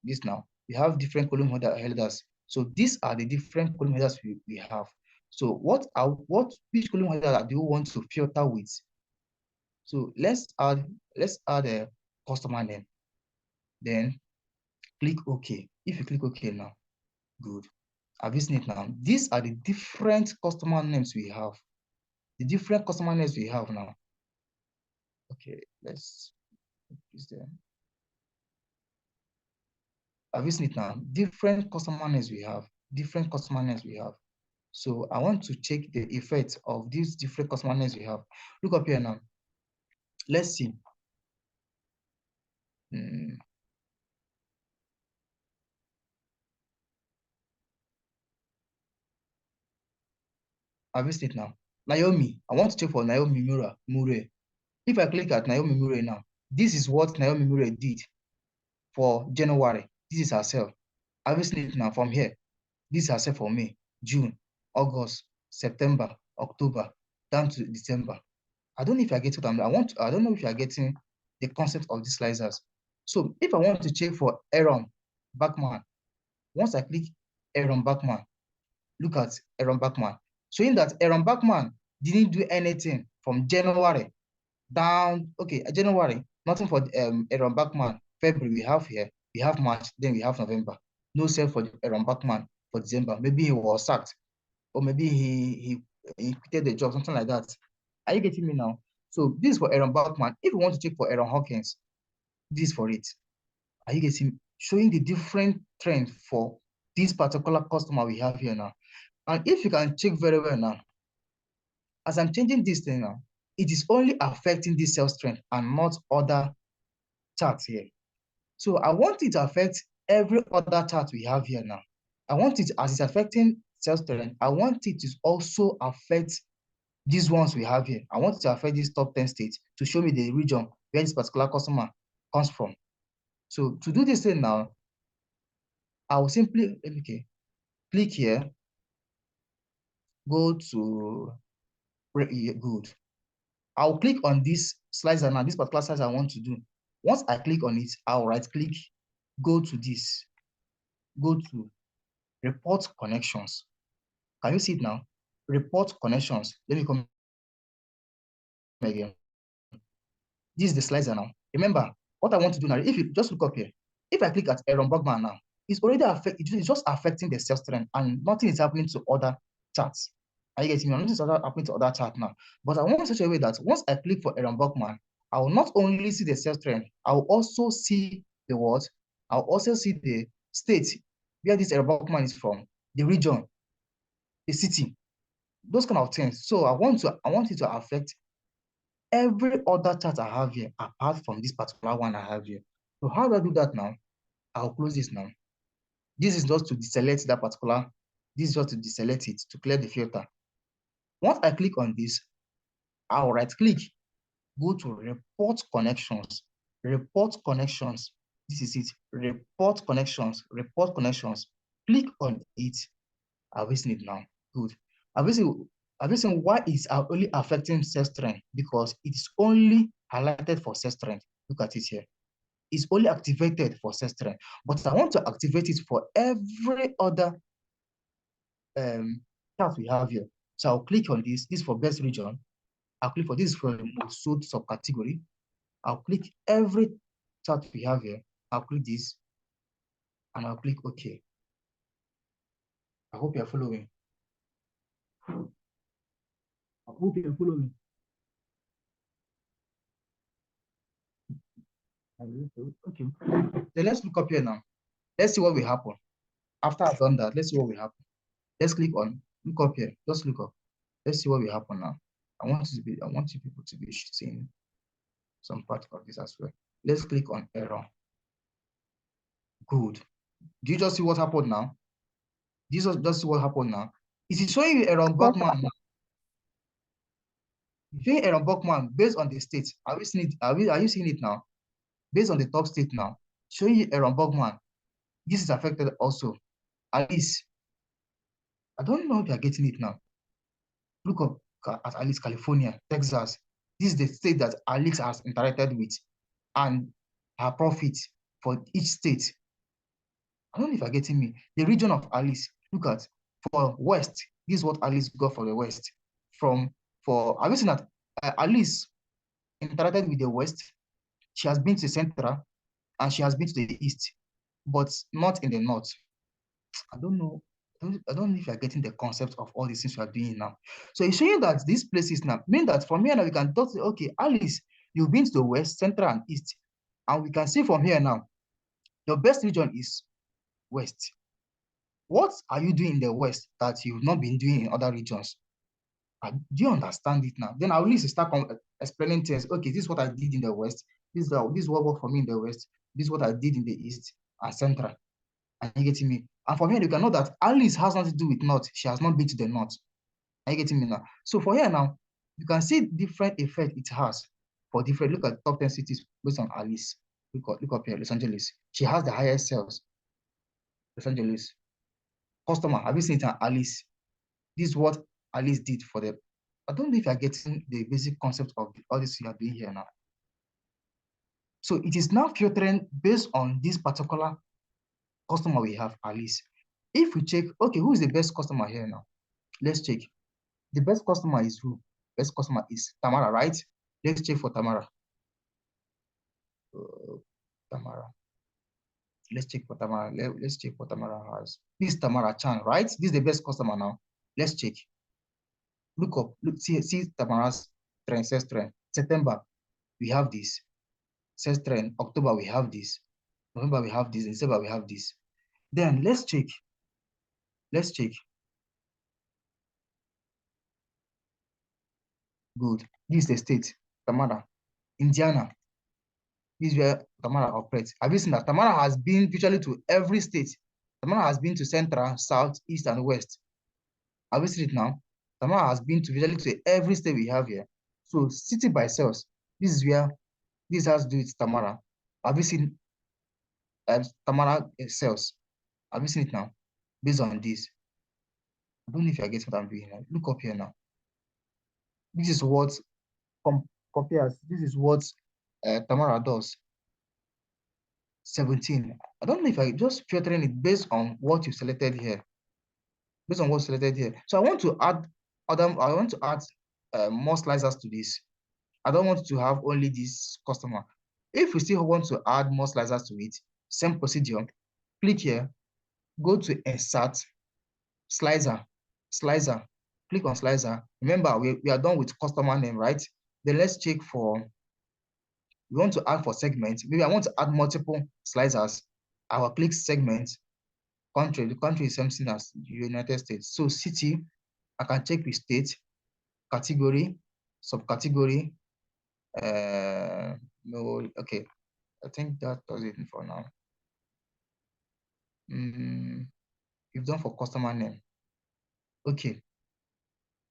this now. We have different column headers. So these are the different column headers we have. So which column header do you want to filter with? So let's add a customer name. Then click OK. If you click OK now, good. Have you seen it now? These are the different customer names we have. The different customer names we have now. Okay, let's put this there. Have you seen it now? Different customer names we have. Different customer names we have. So I want to check the effect of these different customer names we have. Look up here now. Let's see. Have you seen it now? Naomi. I want to check for Naomi Murray. If I click at Naomi Murray now, this is what Naomi Murray did for January. This is herself. Have you seen it now from here? This is herself for May, June, August, September, October, down to December. I don't know if I get what I don't know if you are getting the concept of these slicers. So if I want to check for Aaron Bachman, once I click Aaron Bachman, look at Aaron Bachman, showing that Aaron Bachman didn't do anything from January down. Okay, January, nothing for Aaron Bachman. February we have here, we have March, then we have November. No sale for Aaron Bachman for December. Maybe he was sacked, or maybe he quitted the job, something like that. Are you getting me now? So this is for Aaron Bachman. If you want to check for Aaron Hawkins, this is for it. Are you getting showing the different trend for this particular customer we have here now? And if you can check very well now, as I'm changing this thing now, it is only affecting this sales trend and not other charts here. So I want it to affect every other chart we have here now. I want it, as it's affecting sales trend, I want it to also affect these ones we have here. I want it to affect these top 10 states to show me the region where this particular customer comes from. So to do this thing now, I will simply, okay, click here, go to good. I'll click on this slicer now, this particular slicer I want to do. Once I click on it, I'll right click, go to this, go to report connections. Can you see it now? Report connections. Let me come again. This is the slicer now. Remember, what I want to do now, if you just look up here, if I click at Aaron Bugman now, it's already it's just affecting the sales trend and nothing is happening to other charts. Are you getting me? Nothing is happening to other charts now. But I want such a way that once I click for Aaron Bugman, I will not only see the sales trend, I will also see the what? I'll also see the state where this Aaron Bugman is from, the region, the city, those kind of things. So I want it to affect every other chart I have here apart from this particular one I have here. So how do I do that now? I'll close this now. This is just to deselect that particular, this is just to deselect it, to clear the filter. Once I click on this, I'll right click, go to report connections, report connections. This is it, report connections, report connections. Click on it. I've seen it now. Good. I've seen why it's only affecting sales trend, because it's only highlighted for sales trend. Look at it here. It's only activated for sales trend, but I want to activate it for every other chart we have here. So I'll click on this. This is for best region. I'll click for this for most sold subcategory. I'll click every chart we have here. I'll click this and I'll click OK. I hope you're following. I hope you're following. Okay. Then let's look up here now. Let's see what will happen. After I've done that, let's see what will happen. Let's click on, look up here. Just look up. Let's see what will happen now. I want you people to be seeing some part of this as well. Let's click on error. Good. Do you just see what happened now? Do you just see what happened now? Is it showing you Aaron Bachman now? Showing Aaron Bachman based on the state. Are we seeing it? Are you seeing it now? Based on the top state now, showing you Aaron Bachman. This is affected also. At least, I don't know if you're getting it now. Look up at Alice, California, Texas. This is the state that Alice has interacted with and her profit for each state. I don't know if you're getting me. The region of Alice, look at for West. This is what Alice got for the West. Have you seen that Alice interacted with the West? She has been to Central and she has been to the East, but not in the North. I don't know. I don't know if you're getting the concept of all these things we are doing now. So it's showing that these places now mean that from here now we can talk, okay, Alice, you've been to the West, Central, and East. And we can see from here now, your best region is West. What are you doing in the West that you've not been doing in other regions? Do you understand it now? Then I'll at least start explaining things. Okay, this is what I did in the West. This is what worked for me in the West. This is what I did in the East and Central. Are you getting me? And from here, you can know that Alice has nothing to do with North. She has not been to the North. Are you getting me now? So for here now, you can see different effect it has for different. Look at top 10 cities based on Alice. Look up here, Los Angeles. She has the highest sales. Los Angeles. Customer, have you seen it on Alice? This is what Alice did for them. I don't know if you're getting the basic concept of all this you are doing here now. So it is now filtering based on this particular customer we have, Alice. If we check, okay, who is the best customer here now? Let's check. The best customer is who? Best customer is Tamara, right? Let's check for Tamara. Tamara. Let's check for Tamara. Let's check what Tamara has. This is Tamara Chan, right? This is the best customer now. Let's check. Look up. Look, see Tamara's trend, sales trend. September, we have this. Sales trend, October, we have this. November, we have this. December, we have this. Then let's check. Let's check. Good. This is the state, Tamara. Indiana. This is where Tamara operates. Have you seen that? Tamara has been virtually to every state. Tamara has been to Central, South, East, and West. Have you seen it now? Tamara has been to virtually to every state we have here. So city by sales, this is where this has to do with Tamara. Have you seen Tamara sales? Have you seen it now? Based on this. I don't know if you get what I'm doing now. Look up here now. This is what compares. This is what Tamara does. 17. I don't know if I just filtering it based on what you selected here. Based on what's selected here. So I want to add more slicers to this. I don't want to have only this customer. If we still want to add more slicers to it, same procedure. Click here, go to insert, slicer, click on slicer. Remember, we are done with customer name, right? Then let's check for, we want to add for segment. Maybe I want to add multiple slicers. I will click segment, country. The country is something as United States. So city, I can check with state, category, subcategory. No, okay. I think that does it for now. You've done for customer name. Okay.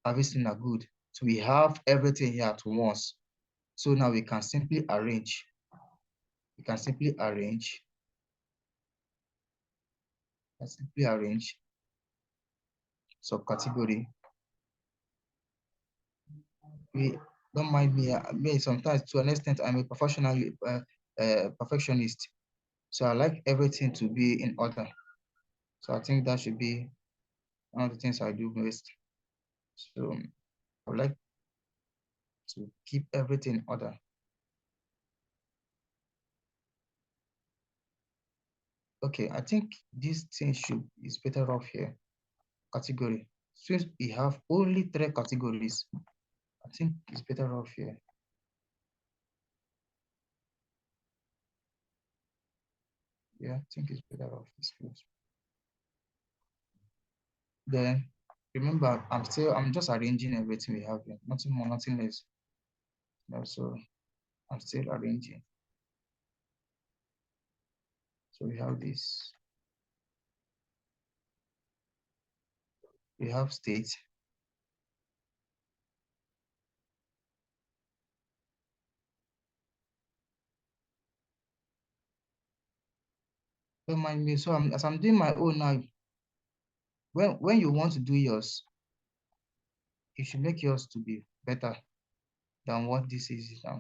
Everything are good. So we have everything here at once. So now we can simply arrange. We can simply arrange. Subcategory. We don't mind me sometimes to an extent I'm a professional perfectionist. So I like everything to be in order. So I think that should be one of the things I do best. So I would like to keep everything in order. Okay, I think this thing is better off here. Category. Since we have only 3 categories, I think it's better off here. Yeah, I think it's better off this place. Then remember, I'm just arranging everything we have here. Nothing more, nothing less. So I'm still arranging. So we have this. We have state. Don't mind me. So as I'm doing my own now, when you want to do yours, you should make yours to be better than what this is now.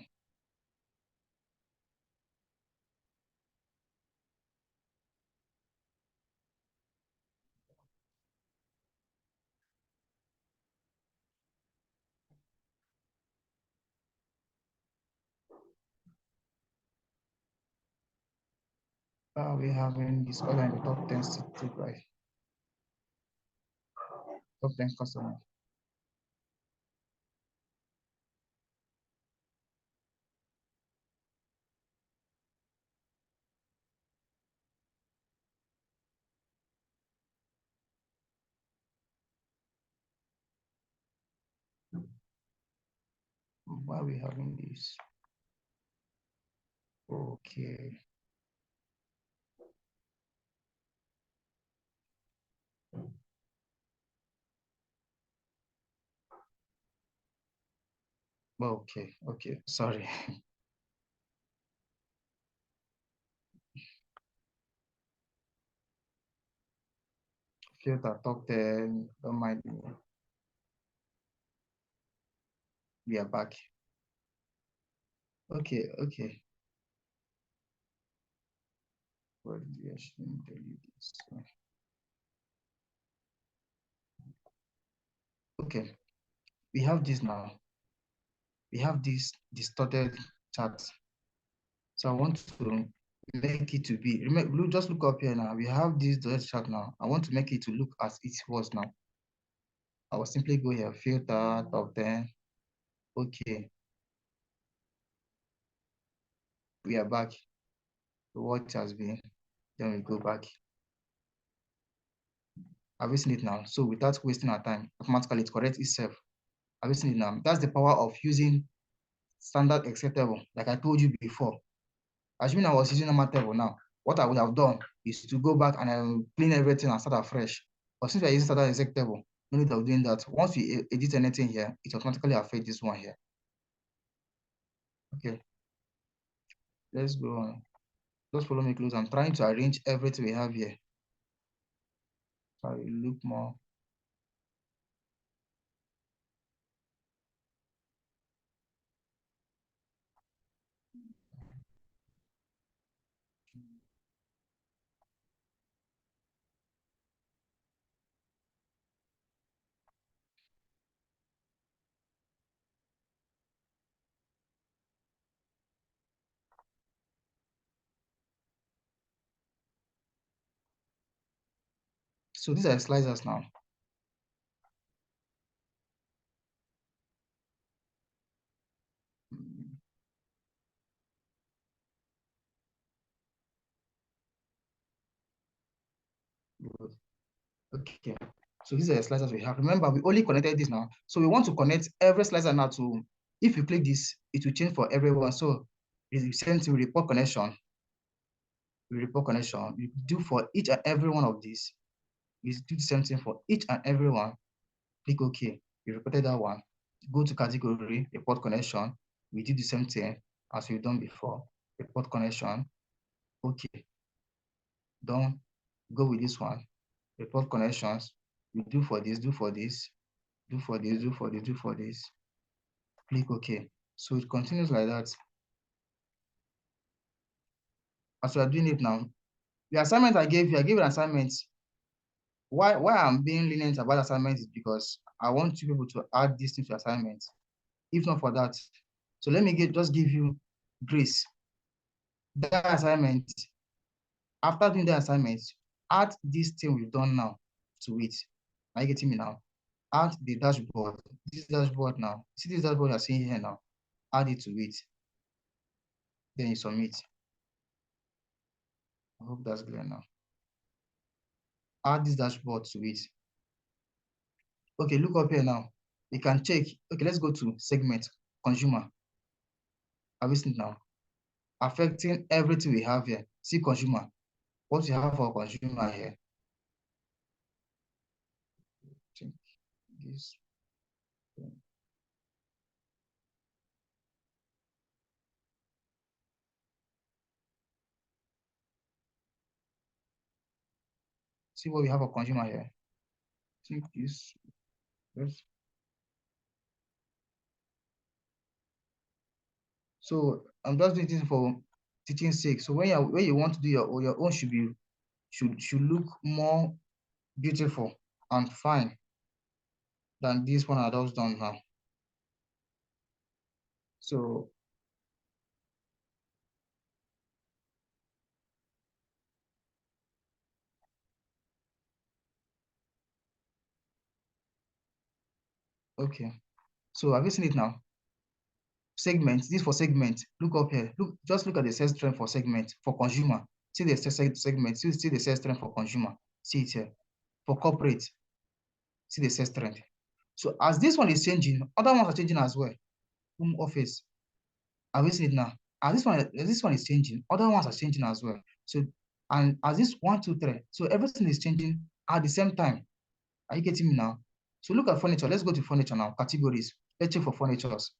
We having this order in the top 10 city, right? Top 10 customers. Why are we having this? Okay. Okay, sorry. Filter top 10, don't mind me. We are back. Okay. Well, I shouldn't tell you this. Okay, we have this now. We have this distorted chart. So I want to make it to be, remember, just look up here now. We have this distorted chart now. I want to make it to look as it was now. I will simply go here, filter, top 10. Okay. we are back to what has been. Then we go back. Have you seen it now? So without wasting our time, automatically it corrects itself. Have you seen it now? That's the power of using standard Excel table, like I told you before. Assuming I was using normal table now, what I would have done is to go back and clean everything and start afresh. But since we are using standard Excel table, no need of doing that. Once we edit anything here, it automatically affects this one here. Okay, let's go on. Just follow me close. I'm trying to arrange everything we have here. So it look more. So these are slicers now. Good. Okay, so these are the slicers we have. Remember, we only connected this now. So we want to connect every slicer now to, if you click this, it will change for everyone. So it's the same thing, report connection. We report connection. You do for each and every one of these. You do the same thing for each and every one. Click OK. You reported that one. Go to category, report connection. We did the same thing as we've done before. Report connection. Okay. Done. Go with this one. Report connections. We do for this, do for this, do for this, do for this, do for this. Click OK. So it continues like that. As we are doing it now, the assignment I gave you an assignment. Why I'm being lenient about assignments is because I want you people to add this into assignments. If not for that, so let me just give you grace. That assignment, after doing the assignment, add this thing we've done now to it. Are you getting me now? Add the dashboard. This dashboard now. See this dashboard you're seeing here now. Add it to it. Then you submit. I hope that's clear now. Add this dashboard to it. Okay, look up here now. You can check. Okay, let's go to segment, consumer. Have you seen it now? Affecting everything we have here. See consumer. What you have for consumer here. Check this. See what we have for consumer here. Check this. Yes. So I'm just doing this for teaching sake. So when you want to do your own should look more beautiful and fine than this one I just done now. So okay. So have you seen it now? Segment, this for segment. Look up here. Just look at the sales trend for segment for consumer. See the segment, see the sales trend for consumer. See it here. For corporate, see the sales trend. So as this one is changing, other ones are changing as well. Home office. Have you seen it now? As this one is changing, other ones are changing as well. So, and as this 1, 2, 3, so everything is changing at the same time. Are you getting me now? So look at furniture. Let's go to furniture now. Categories. Let's check for furnitures.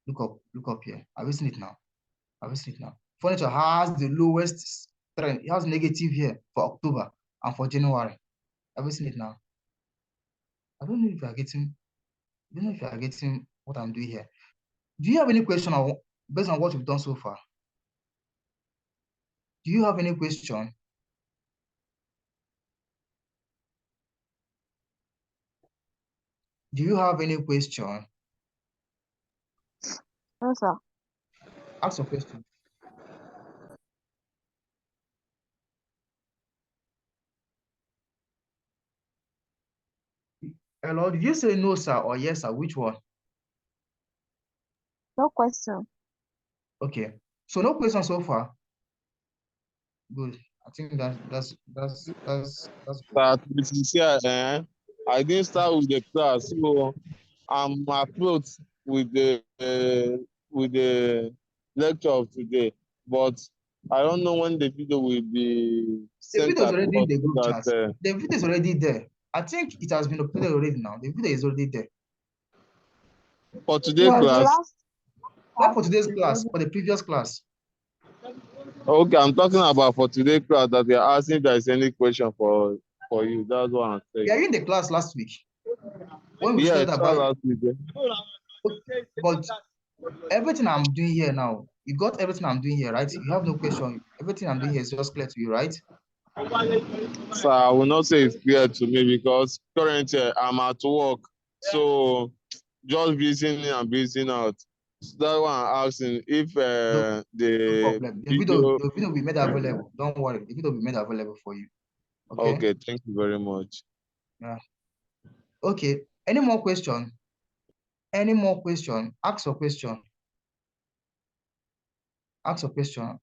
Look up here. Have you seen it now? Have you seen it now? Furniture has the lowest trend. It has negative here for October and for January. Have you seen it now? I don't know if you are getting. I don't know if you are getting what I'm doing here. Do you have any question based on what you've done so far? Do you have any question? Do you have any question? No, sir. Ask a question. Hello, did you say no, sir, or yes, sir? Which one? No question. Okay. So no question so far. Good. I think that's good. That this is here, I didn't start with the class, so I'm afloat with the lecture of today. But I don't know when the video will be The sent video is already in across the so group chat. that The video is already there. I think it has been uploaded already now. The video is already there. for today Was the class. last Not for class today's is class, already for the previous class. Okay, I'm talking about for today class that they are asking if there is any question for you. That's what I'm saying. We are in the class last week when we Yeah, studied it's about, last week. but everything I'm doing here now, you got everything I'm doing here, right? You have no question. Everything I'm doing here is just clear to you, right? So I will not say it's clear to me because currently I'm at work. So just visiting in and visiting out. So that's why I'm asking if No the problem. video. The video will be made available. Don't worry. The video will be made available for you. Okay? Okay, thank you very much. Yeah. Okay. Any more question? Any more question? Ask your question. Ask your question.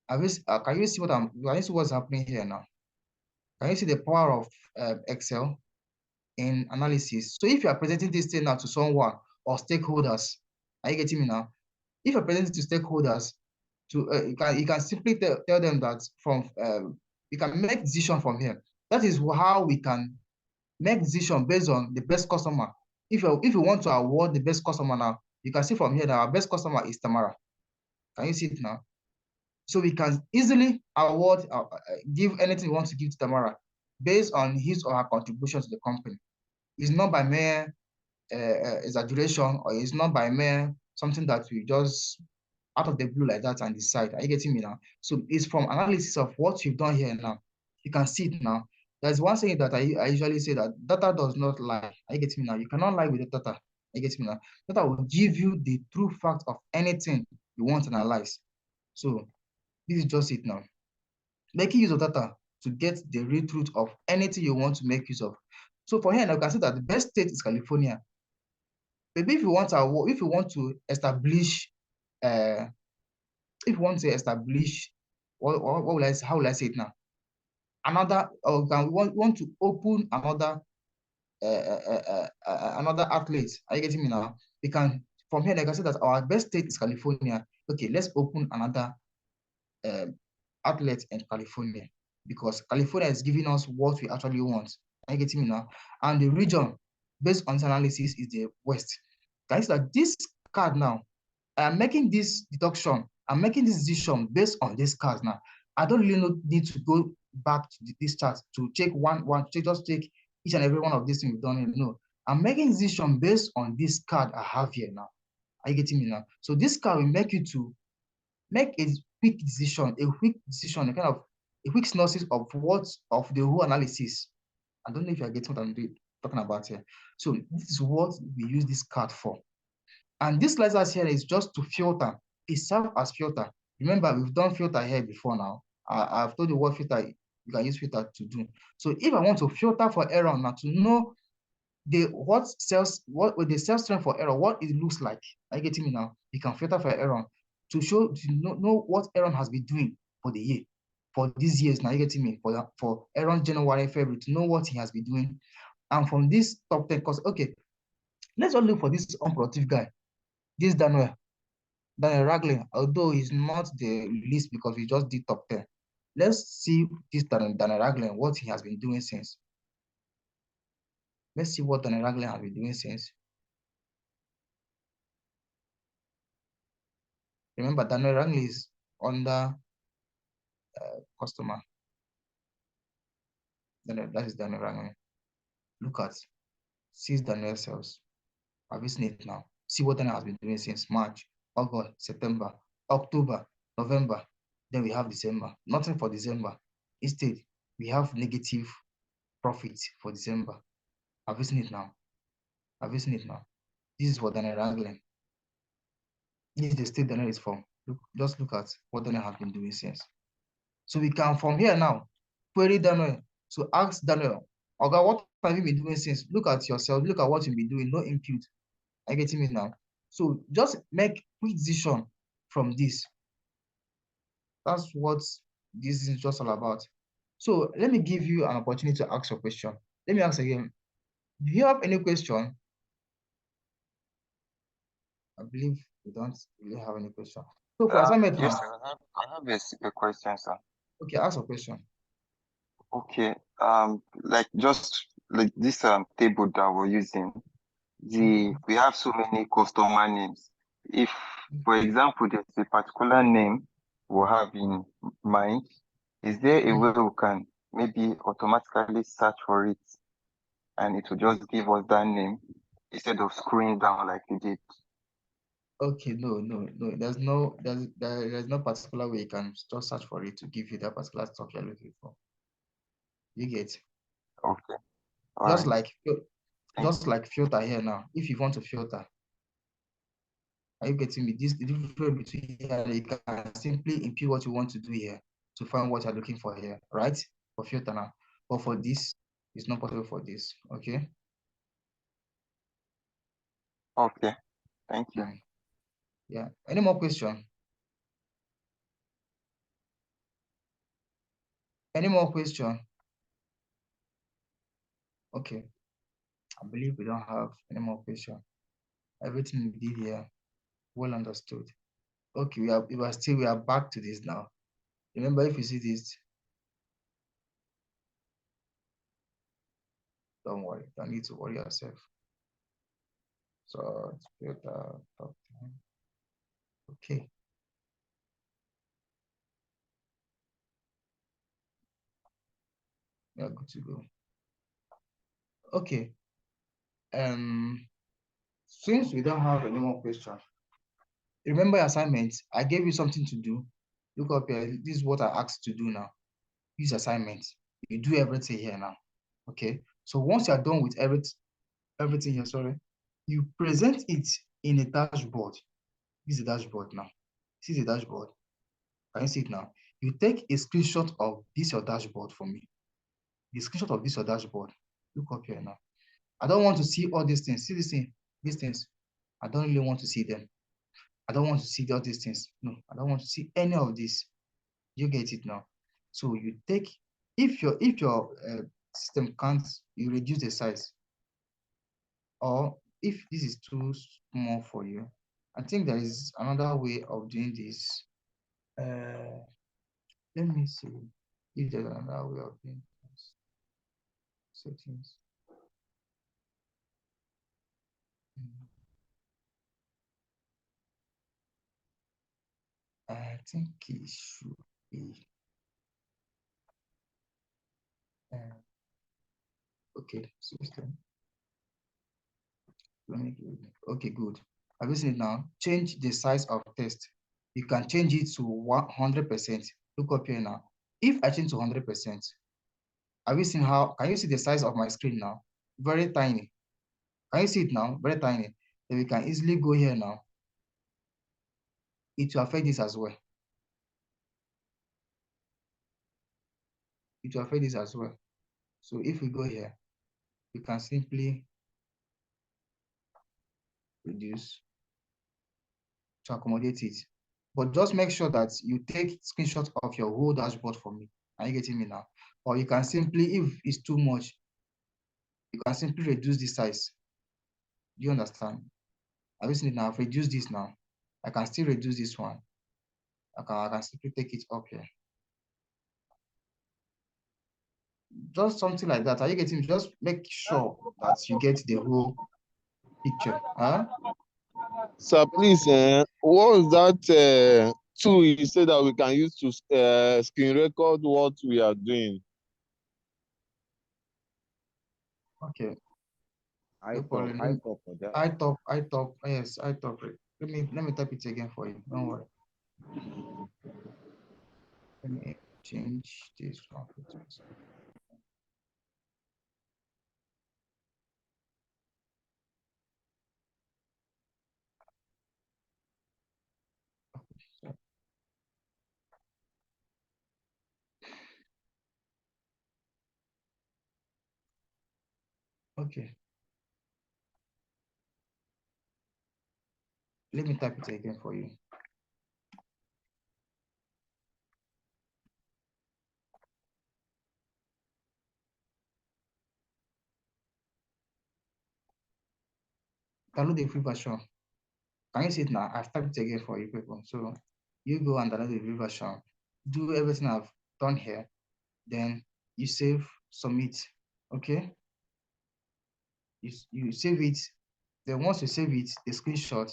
Can you see can you see what's happening here now? Can you see the power of Excel in analysis? So if you are presenting this thing now to someone or stakeholders, are you getting me now? If you're presenting to stakeholders, you can simply tell them that you can make decision from here. That is how we can make decision based on the best customer. If you want to award the best customer now, you can see from here that our best customer is Tamara. Can you see it now? So we can easily award, give anything we want to give to Tamara based on his or her contribution to the company. It's not by mere exaggeration, or it's not by mere something that we just out of the blue like that and decide. Are you getting me now? So it's from analysis of what you've done here now. You can see it now. There's one saying that I usually say that data does not lie. Are you getting me now? You cannot lie with the data. Are you getting me now? Data will give you the true fact of anything you want to analyze. So this is just it now. Making use of data to get the real truth of anything you want to make use of. So for here, now you can see that the best state is California. Maybe if you want to establish, if you want to establish, what will I say? How will I say it now? Another, or can we want to open another outlet? Are you getting me now? We can from here. Like I said, that our best state is California. Okay, let's open another outlet in California, because California is giving us what we actually want. Are you getting me now? And the region based on this analysis is the West. Guys, that this card now, I am making this deduction, I'm making this decision based on this card now. I don't really need to go back to this chart to check just take each and every one of these things we've done here. No, I'm making decision based on this card I have here now. Are you getting me now? So this card will make you to make a quick decision, a kind of a quick synopsis of the whole analysis. I don't know if you're getting what I'm talking about here. So this is what we use this card for. And this slicer here is just to filter. It serves as filter. Remember, we've done filter here before now. I've told you what filter you can use filter to do. So if I want to filter for error now, to know what with the cell strength for error, what it looks like. Are you getting me now? You can filter for error to know what Aaron has been doing for the year, for these years. Now you getting me? For Aaron January, February, to know what he has been doing. And from this top 10, because okay, let's all look for this unproductive guy, this Daniel Ragland, although he's not the least because we just did top 10. Let's see this Daniel Ragland, what he has been doing since. Let's see what Daniel Ragland has been doing since. Remember, Daniel Ragland is under customer. That is Daniel Ragland. Look at, sees Daniel sales. Have you seen it now? See what Daniel has been doing since March, August, September, October, November. Then we have December. Nothing for December. Instead, we have negative profit for December. Have you seen it now? Have you seen it now? This is what Daniel Ragland. This is the state Daniel is from. Just look at what Daniel has been doing since. So we can, from here now, query Daniel. So ask Daniel, okay, what have you been doing since? Look at yourself, look at what you've been doing, no impute. Are you getting me now? So just make quick decision from this. That's what this is just all about. So let me give you an opportunity to ask a question. Let me ask again. Do you have any question? I believe we don't really have any question. So for assignment Yes, now, sir. I have a question, sir. okay, ask a question. Okay. Like just like this table that we're using, we have so many customer names. If, for example, there's a particular name we have in mind, is there a way we can maybe automatically search for it and it will just give us that name instead of scrolling down like we did? Okay, no. There's no particular way you can just search for it to give you that particular stuff you're looking for. You get? Okay. All Just right. like just like filter here now. If you want to filter, are you getting me? This the difference between here, you can simply input what you want to do here to find what you're looking for here, right? For filter now. But for this, it's not possible for this. Okay. Okay. Thank you. Yeah. Any more question? Any more question? Okay. I believe we don't have any more question. Everything we did here, well understood. Okay, we are back to this now. Remember, if you see this, don't worry, don't need to worry yourself. So filter top 10. Okay. We are good to go. Okay. Since we don't have any more questions, remember your assignment. I gave you something to do. Look up here. This is what I asked to do now. Use assignment. You do everything here now. Okay. So once you are done with everything here, sorry, you present it in a dashboard. This is a dashboard now. This is a dashboard. Can you see it now? You take a screenshot of this your dashboard for me. The screenshot of this your dashboard. Look up here now. I don't want to see all these things. See this thing, these things. I don't really want to see them. I don't want to see all these things. No, I don't want to see any of this. You get it now. So you take, if your system can't, you reduce the size. Or if this is too small for you, I think there is another way of doing this. Let me see if there's another way of doing this. Settings. I think it should be. Okay, system. Okay, good. Have you seen it now? Change the size of text. You can change it to 100%. Look up here now. If I change to 100%, have you seen how? Can you see the size of my screen now? Very tiny. Can you see it now? Very tiny. Then we can easily go here now. It will affect this as well. It will affect this as well. So if we go here, we can simply reduce to accommodate it. But just make sure that you take screenshot of your whole dashboard for me. Are you getting me now? Or you can simply, if it's too much, you can simply reduce the size. Do you understand? I've used it now. I've reduced this now. I can still reduce this one. I can simply take it up here. Just something like that. Are you getting? Just make sure that you get the whole picture. Huh? Sir, please, what was that tool you said that we can use to screen record what we are doing? Okay. I No talk, problem. I talk for that. I talk. Yes, I talk. Let me type it again for you. Don't worry. Let me change this one. Okay. Let me type it again for you. download the free version. Can you see it now? I've typed it again for you people. So you go and download the free version. Do everything I've done here. Then you save, submit. Okay. You save it. Then once you save it, the screenshot,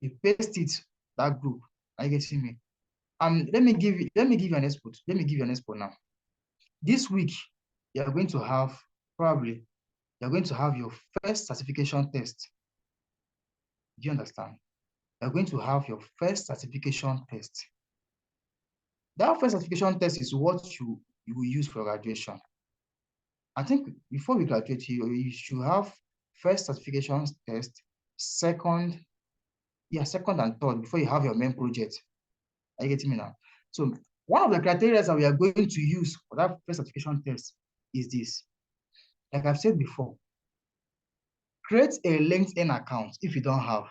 you paste it that group. Are you getting me? Let me give you an export. Let me give you an export now. This week, you're going to have your first certification test. Do you understand? You're going to have your first certification test. That first certification test is what you will use for graduation. I think before we graduate, you should have first certification test, second and third before you have your main project. Are you getting me now? So one of the criteria that we are going to use for that first certification test is this. Like I've said before, create a LinkedIn account if you don't have.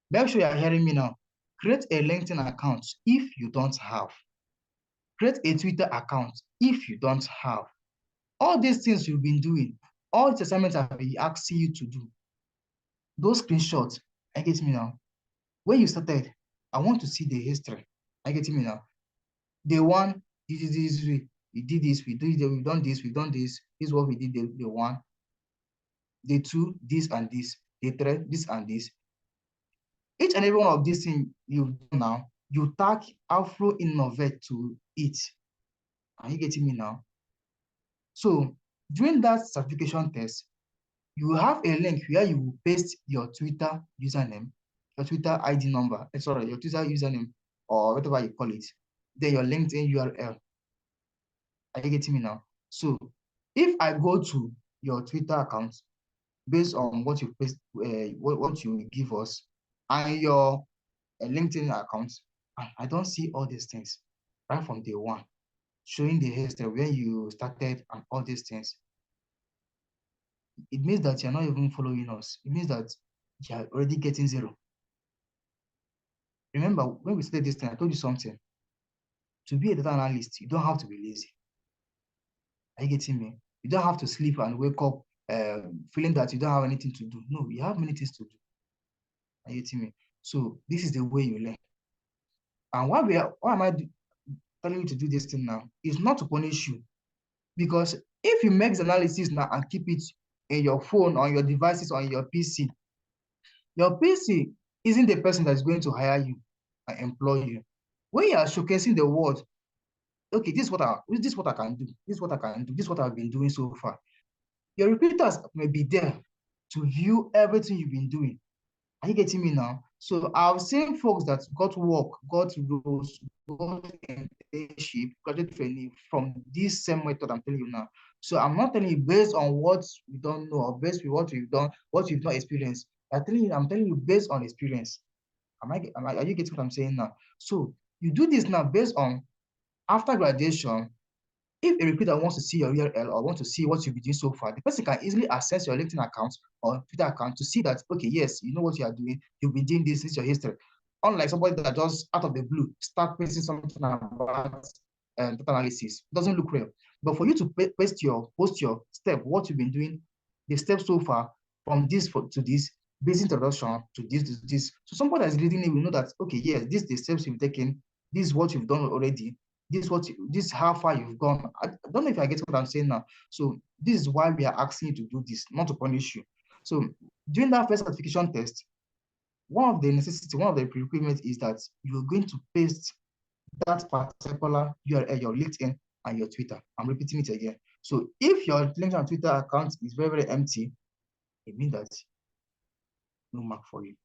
Make sure you're hearing me now. Create a LinkedIn account if you don't have. Create a Twitter account if you don't have. All these things you've been doing, all the assignments I've been asking you to do, those screenshots, I get me now. When you started, I want to see the history. I get me now. Day one, this is this way. We did this, we've done this, This is what we did day one. Day two, this and this. Day three, this and this. Each and every one of these things you've done now, you tag Afro Innovate to it. Are you getting me now? So during that certification test, you will have a link where you will paste your Twitter username, your Twitter ID number, your Twitter username, or whatever you call it, then your LinkedIn URL. Are you getting me now? So if I go to your Twitter account based on what you paste, what you give us, and your LinkedIn account, I don't see all these things right from day one, showing the history when you started and all these things. It means that you're not even following us. It means that you're already getting zero. Remember, when we started this thing, I told you something. To be a data analyst, you don't have to be lazy. Are you getting me? You don't have to sleep and wake up feeling that you don't have anything to do. No, you have many things to do. Are you getting me? So this is the way you learn. And why am I telling you to do this thing now? It's not to punish you. Because if you make the analysis now and keep it in your phone, on your devices, on your PC isn't the person that's going to hire you and employ you. When you are showcasing the world, okay, this is what I can do, this is what I can do, this is what I've been doing so far. Your recruiters may be there to view everything you've been doing. Are you getting me now? So I've seen folks that got work, got roles, got internship, graduate training from this same method I'm telling you now. So I'm not telling you based on what we don't know or based on what we've done, what you've not experienced. I'm telling you based on experience. Are you getting what I'm saying now? So you do this now based on after graduation. If a recruiter wants to see your URL or want to see what you've been doing so far, the person can easily access your LinkedIn account or Twitter account to see that, okay, yes, you know what you are doing. You've been doing this is your history. Unlike somebody that just out of the blue start posting something about data analysis, it doesn't look real. But for you to post your step, what you've been doing, the steps so far from this to this, basic introduction to this. So somebody that's reading it will know that, okay, yes, this is the steps you've taken, this is what you've done already, this is how far you've gone. I don't know if I get what I'm saying now. So this is why we are asking you to do this, not to punish you. So during that first certification test, one of the prerequisites is that you're going to paste that particular URL, your LinkedIn and your Twitter. I'm repeating it again. So if your LinkedIn and Twitter account is very, very empty, it means that no mark for you.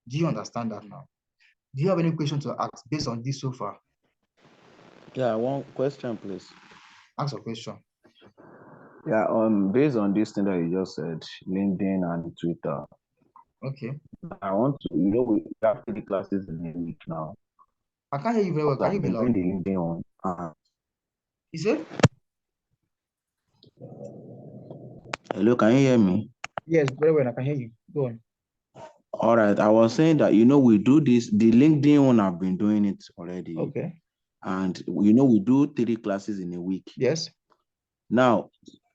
Do you understand that now? Do you have any question to ask based on this so far? Yeah, one question, please. Ask a question. Yeah, based on this thing that you just said, LinkedIn and Twitter. Okay. I want to, we have 3 classes in a week now. I can't hear you very well. Can you be loud? The LinkedIn one. You said? Hello, can you hear me? Yes, very well. I can hear you. Go on. All right. I was saying that, we do this, the LinkedIn one, I've been doing it already. Okay. And, we do 3 classes in a week. Yes. Now,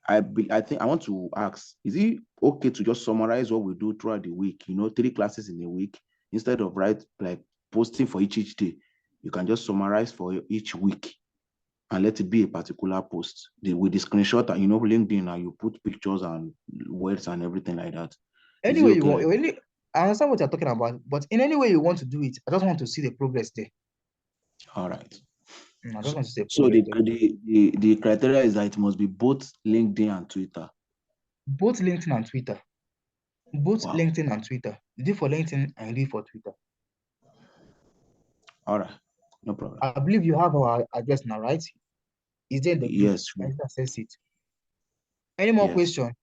I think I want to ask, is it okay to just summarize what we do throughout the week? 3 classes in a week, instead of posting for each day. You can just summarize for each week and let it be a particular post with the screenshot and LinkedIn, and you put pictures and words and everything like that. Is it Anyway, you okay want, like that? I understand what you're talking about, but in any way you want to do it, I just want to see the progress there. All right. I just want to see the So progress the, there. the criteria is that it must be both LinkedIn and Twitter. Both LinkedIn and Twitter. Both Wow. LinkedIn and Twitter. You do for LinkedIn and you do for Twitter. All right. No problem. I believe you have our address now, right? Is there in the group? Yes. Can you access it? Any more Yes. question?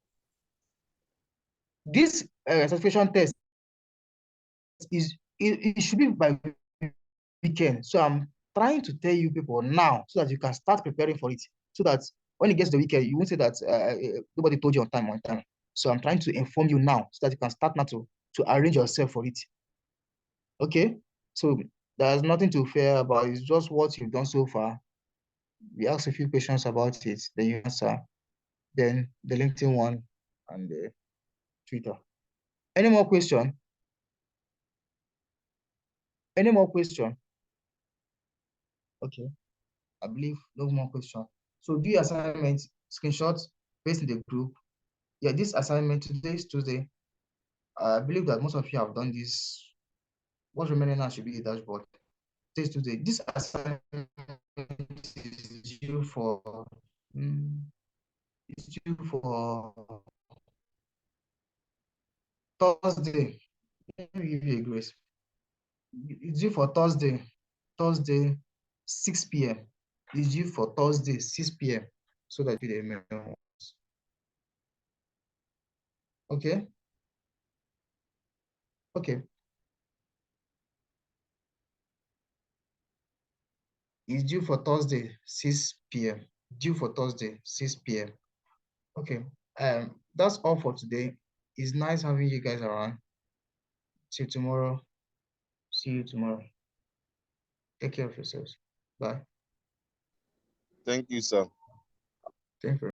This certification test it should be by weekend. So I'm trying to tell you people now so that you can start preparing for it. So that when it gets to the weekend, you won't say that nobody told you on time. So I'm trying to inform you now so that you can start now to arrange yourself for it. Okay? So there's nothing to fear about. It's just what you've done so far. We ask a few questions about it, then you answer. Then the LinkedIn one and the Twitter. Any more question? Any more question? Okay. I believe no more question. So do your assignment, screenshot, paste in the group. Yeah, this assignment today is Tuesday. I believe that most of you have done this. What's remaining now should be the dashboard. Today is Tuesday. This assignment is due for it's due for Thursday. Let me give you a grace. It's due for Thursday, 6 p.m. It's due for Thursday, 6 p.m. So that you remember. Okay? Okay. It's due for Thursday, 6 p.m. Due for Thursday, 6 p.m. Okay. That's all for today. It's nice having you guys around. See you tomorrow. See you tomorrow. Take care of yourselves. Bye. Thank you, sir. Thank you.